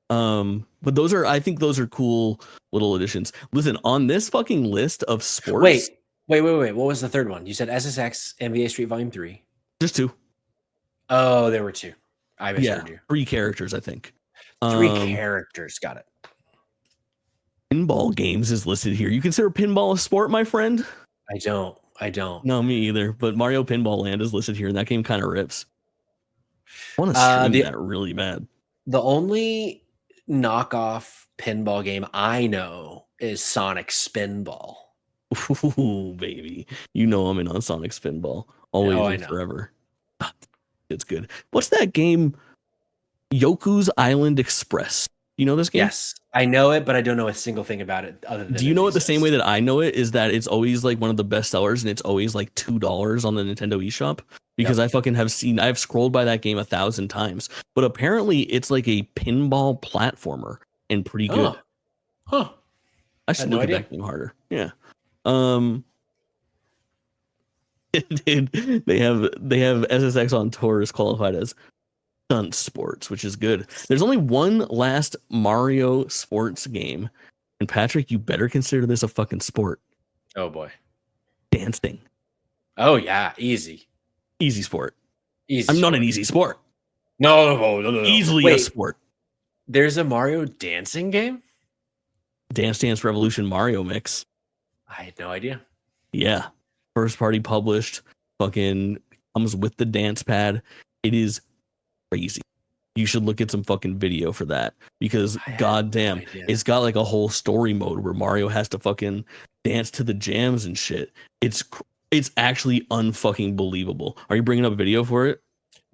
But I think those are cool little additions. Listen, on this fucking list of sports. Wait. What was the third one? You said SSX NBA Street Volume 3. Just 2. Oh, there were 2. I misheard you. 3 characters, I think. 3 characters. Got it. Pinball games is listed here. You consider pinball a sport, my friend? I don't. No, me either. But Mario Pinball Land is listed here, and that game kind of rips. I want to stream that really bad. The only knockoff pinball game I know is Sonic Spinball. Ooh, baby. You know I'm in on Sonic Spinball. Always and forever. It's good. What's that game? Yoku's Island Express. You know this game? Yes, I know it, but I don't know a single thing about it other than. Do you know it the same way that I know it? Is that it's always like one of the best sellers, and it's always like $2 on the Nintendo eShop? Because I fucking I've scrolled by that game 1,000 times. But apparently, it's like a pinball platformer and pretty good. Huh? I should look at that game harder. Yeah. Dude, they have SSX on Tour is qualified as stunt sports, which is good. There's only one last Mario sports game, and Patrick, you better consider this a fucking sport. Oh boy, dancing. Oh yeah, easy sport. I'm not an easy sport. No. Easily a sport. There's a Mario dancing game. Dance Dance Revolution Mario Mix. I had no idea. Yeah. First party published, fucking comes with the dance pad. It is crazy. You should look at some fucking video for that because goddamn, it's got like a whole story mode where Mario has to fucking dance to the jams and shit. It's actually unfucking believable. Are you bringing up a video for it?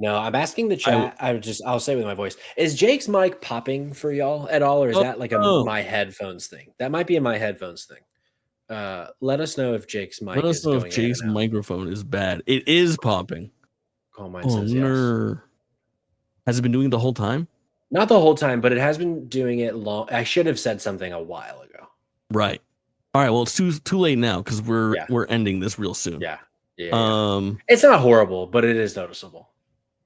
No, I'm asking the chat. I'll say it with my voice. Is Jake's mic popping for y'all at all, or is that like my headphones thing? That might be a my headphones thing. Let us know if Jake's mic. Let us know if Jake's microphone is bad. It is popping. Mine says yes. Has it been doing it the whole time? Not the whole time, but it has been doing it long. I should have said something a while ago. Right. All right. Well, it's too late now because we're ending this real soon. Yeah. It's not horrible, but it is noticeable.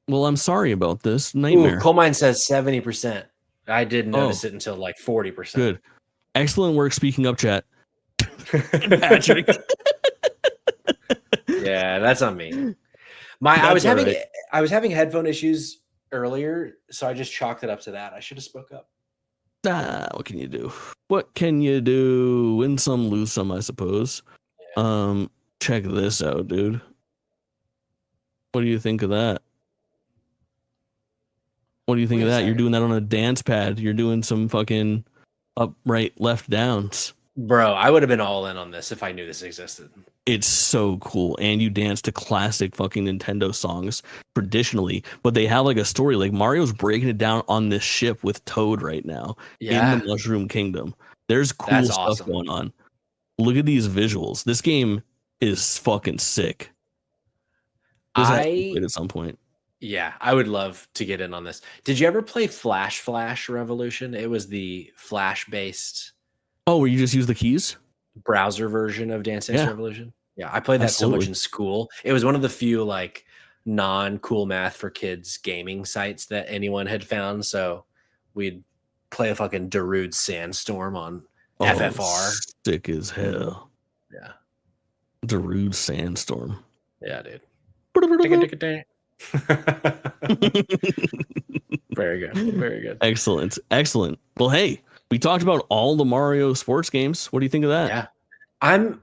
Well, I'm sorry about this nightmare. Coal Mine says 70%. I didn't notice it until like 40%. Good. Excellent work. Speaking up, chat. Patrick. Yeah, that's on me. I That's was all having right. I was having headphone issues earlier, so I just chalked it up to that. I should have spoke up. What can you do? What can you do? Win some, lose some, I suppose. Check this out, dude. What do you think of that? What do you think Wait of a that? You're second. doing that on a dance pad. You're doing some fucking up, right, left downs. Bro, I would have been all in on this if I knew this existed. It's so cool. And you dance to classic fucking Nintendo songs traditionally, but they have like a story. Like Mario's breaking it down on this ship with Toad right now in Yeah, the Mushroom Kingdom. There's cool that's stuff awesome. going on. Look at these visuals. This game is fucking sick. This has to be played at some point. Yeah, I would love to get in on this. Did you ever play Flash Revolution? It was the Flash based Oh, where you just use the keys? browser version of Dance Dance Yeah. Revolution. Yeah, I played that so Absolutely. much in school. It was one of the few like non-cool math for kids gaming sites that anyone had found. So we'd play a fucking Darude Sandstorm on FFR. Sick as hell. Yeah. Darude Sandstorm. Yeah, dude. Very good. Very good. Excellent. Excellent. Well, hey, we talked about all the Mario sports games. What do you think of that? Yeah. I'm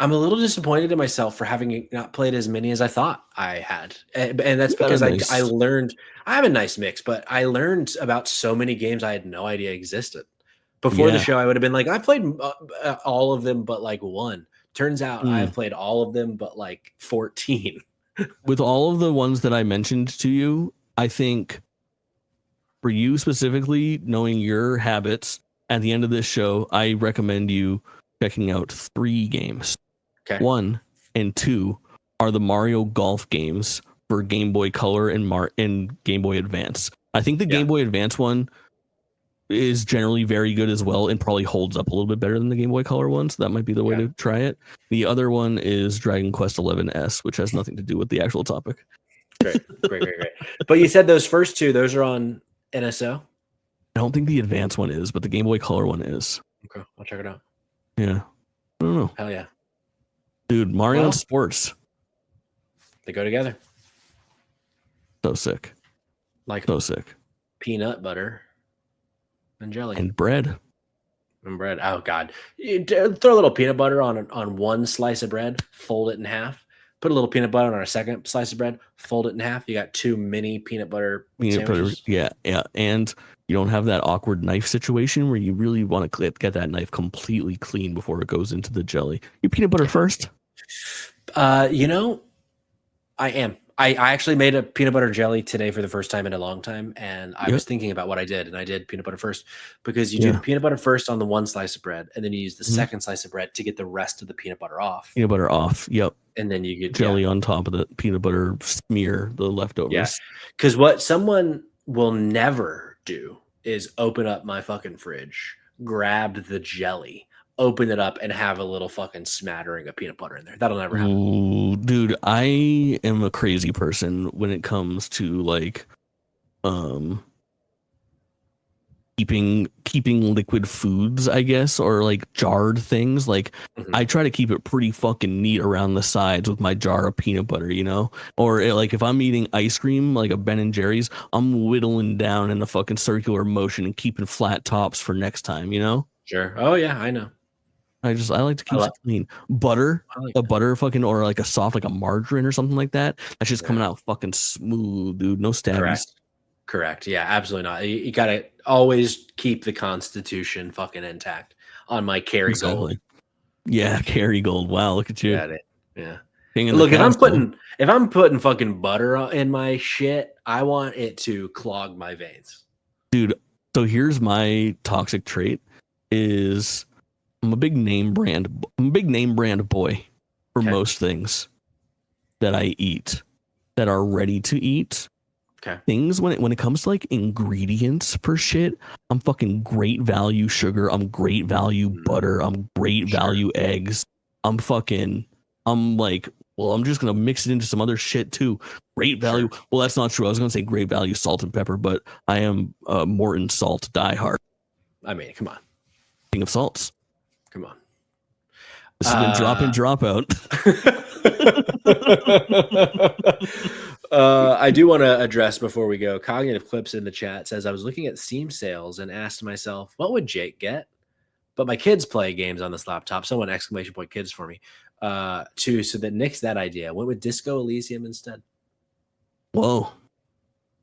a little disappointed in myself for having not played as many as I thought I had. And that's You got a because nice- I learned I have a nice mix, but I learned about so many games I had no idea existed. Before the Yeah. show, I would have been like, I've played all of them, but like one. Turns out I've played all of them, but like 14. With all of the ones that I mentioned to you, I think for you specifically, knowing your habits, at the end of this show, I recommend you checking out 3 games. Okay. 1 and 2 are the Mario Golf games for Game Boy Color and Game Boy Advance. I think the Game Boy Advance one is generally very good as well and probably holds up a little bit better than the Game Boy Color one, so that might be the way to try it. The other one is Dragon Quest XI S, which has nothing to do with the actual topic. Great. But you said those first 2, those are on NSO? I don't think the Advance one is, but the Game Boy Color one is. Okay, I'll check it out. Yeah. I don't know. Hell yeah. Dude, Mario Well, Sports. They go together. So sick. Like So sick. peanut butter and jelly. And bread. And bread. Oh God! Throw a little peanut butter on one slice of bread. Fold it in half. Put a little peanut butter on a second slice of bread. Fold it in half. You got 2 mini peanut butter sandwiches. Yeah. And you don't have that awkward knife situation where you really want to get that knife completely clean before it goes into the jelly. You peanut butter first? You know, I am. I actually made a peanut butter jelly today for the first time in a long time, and I was thinking about what I did, and I did peanut butter first because you do the peanut butter first on the one slice of bread, and then you use the second slice of bread to get the rest of the peanut butter off. Peanut butter off. Yep. And then you get jelly on top of the peanut butter smear, the leftovers. Yeah. Because what someone will never do is open up my fucking fridge, grab the jelly, open it up, and have a little fucking smattering of peanut butter in there. That'll never happen. Ooh, dude, I am a crazy person when it comes to like keeping liquid foods, I guess, or like jarred things. Like I try to keep it pretty fucking neat around the sides with my jar of peanut butter, you know? Or like if I'm eating ice cream, like a Ben and Jerry's, I'm whittling down in a fucking circular motion and keeping flat tops for next time, you know? Sure. Oh yeah, I know. I like to keep it clean. Butter, butter fucking, or like a soft, like a margarine or something like that. That's just coming out fucking smooth, dude. No stabbies. Correct. Yeah, absolutely not. You gotta always keep the Constitution fucking intact on my Kerrygold. Yeah, Kerrygold. Wow, look at you. Yeah. Look, if I'm putting fucking butter in my shit, I want it to clog my veins. Dude, so here's my toxic trait is I'm a big name brand boy for most things that I eat that are ready to eat. Okay. Things when it comes to like ingredients for shit, I'm fucking great value sugar. I'm great value butter. I'm great value eggs. I'm like, well, I'm just gonna mix it into some other shit too. Great value. Well, that's not true. I was gonna say great value salt and pepper, but I am Morton Salt diehard. I mean, come on. King of salts. Come on. This has been drop in, drop out. I do want to address before we go. Cognitive Clips in the chat says, I was looking at Steam sales and asked myself, what would Jake get? But my kids play games on this laptop. Someone exclamation point kids for me. So that nixed that idea. Went with Disco Elysium instead. Whoa.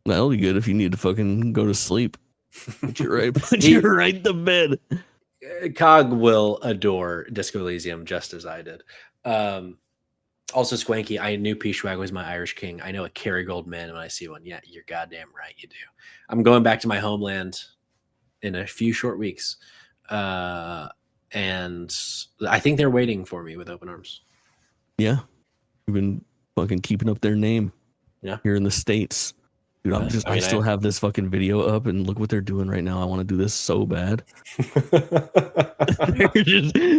That'll be good if you need to fucking go to sleep. Put you right to bed. Cog will adore Disco Elysium just as I did. Also, Squanky, I knew Peachwag was my Irish king. I know a Kerrygold man when I see one. Yeah, you're goddamn right, you do. I'm going back to my homeland in a few short weeks. And I think they're waiting for me with open arms. Yeah. We've been fucking keeping up their name. Yeah. Here in the States. Dude, I still have this fucking video up and look what they're doing right now. I want to do this so bad.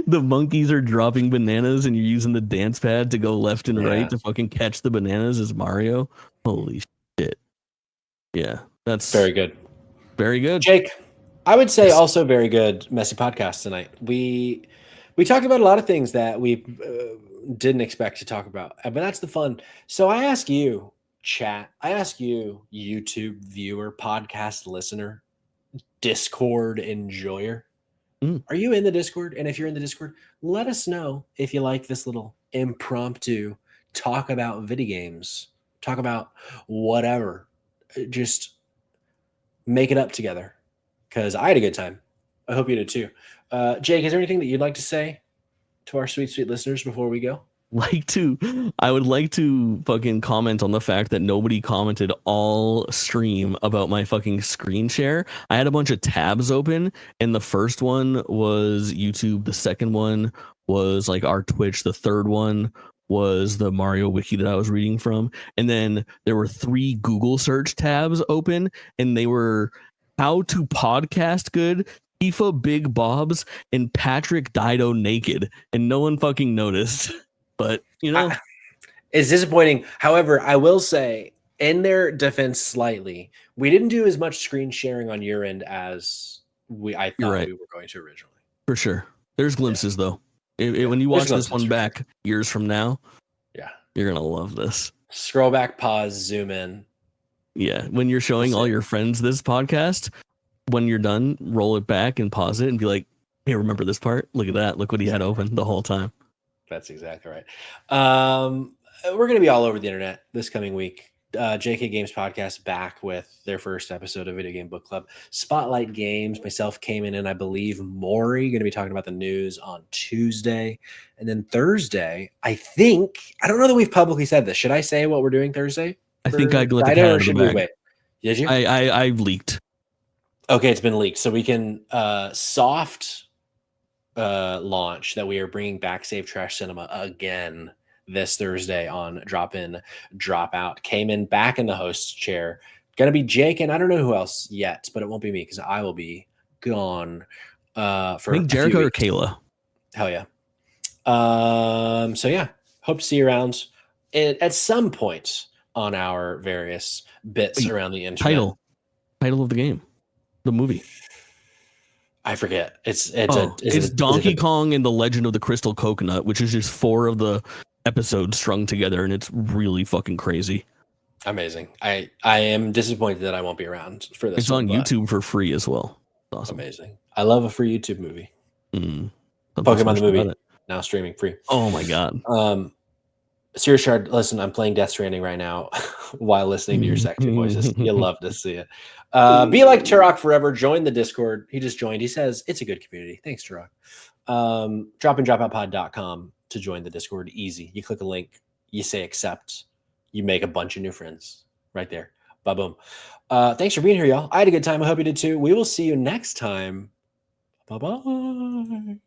The monkeys are dropping bananas and you're using the dance pad to go left and right to fucking catch the bananas as Mario. Holy shit. Yeah, that's very good. Very good. Jake, I would say also very good messy podcast tonight. We talked about a lot of things that we didn't expect to talk about, but that's the fun. So I ask you, chat, I ask you, YouTube viewer, podcast listener, Discord enjoyer, are you in the Discord? And if you're in the Discord, let us know if you like this little impromptu talk about video games, talk about whatever, just make it up together, because I had a good time. I hope you did too. Jake, is there anything that you'd like to say to our sweet, sweet listeners before we go? I would like to fucking comment on the fact that nobody commented all stream about my fucking screen share. I had a bunch of tabs open, and the first one was YouTube. The second one was like our Twitch. The third one was the Mario wiki that I was reading from. And then there were 3 Google search tabs open, and they were how to podcast good, Tifa Big Bobs, and Patrick Dido naked. And no one fucking noticed. But, you know, it's disappointing. However, I will say, in their defense slightly, we didn't do as much screen sharing on your end as I thought we were going to originally. For sure. There's glimpses, though. When you watch this one back years from now, you're going to love this. Scroll back, pause, zoom in. Yeah. When you're showing all your friends this podcast, when you're done, roll it back and pause it and be like, hey, remember this part? Look at that. Look what he had open the whole time. That's exactly right. We're going to be all over the internet this coming week. JK Games Podcast back with their first episode of Video Game Book Club. Spotlight Games, myself, came in, and I believe Maury going to be talking about the news on Tuesday. And then Thursday, I don't know that we've publicly said this. Should I say what we're doing Thursday? I think I let the cat out of the bag. Did you? I leaked. Okay, it's been leaked. So we can soft launch that we are bringing back Save Trash Cinema again this Thursday on Drop In, Drop Out. Came in back in the host chair. Gonna be Jake, and I don't know who else yet, but it won't be me because I will be gone for I think Jericho or Kayla. Hell yeah. So yeah, hope to see you around at some point on our various bits around the internet. Title of the game, the movie. I forget. It's Donkey Kong and the Legend of the Crystal Coconut, which is just 4 of the episodes strung together, and it's really fucking crazy. Amazing. I am disappointed that I won't be around for this. It's on YouTube for free as well. Awesome. Amazing. I love a free YouTube movie. Pokemon the movie now streaming free. Oh my god. Serious Shard, listen, I'm playing Death Stranding right now while listening to your sexy voices. You'll love to see it. Be like Turok forever. Join the Discord. He just joined. He says it's a good community. Thanks, Turok. Dropindropoutpod.com to join the Discord. Easy. You click a link. You say accept. You make a bunch of new friends right there. Ba-boom. Thanks for being here, y'all. I had a good time. I hope you did too. We will see you next time. Bye-bye.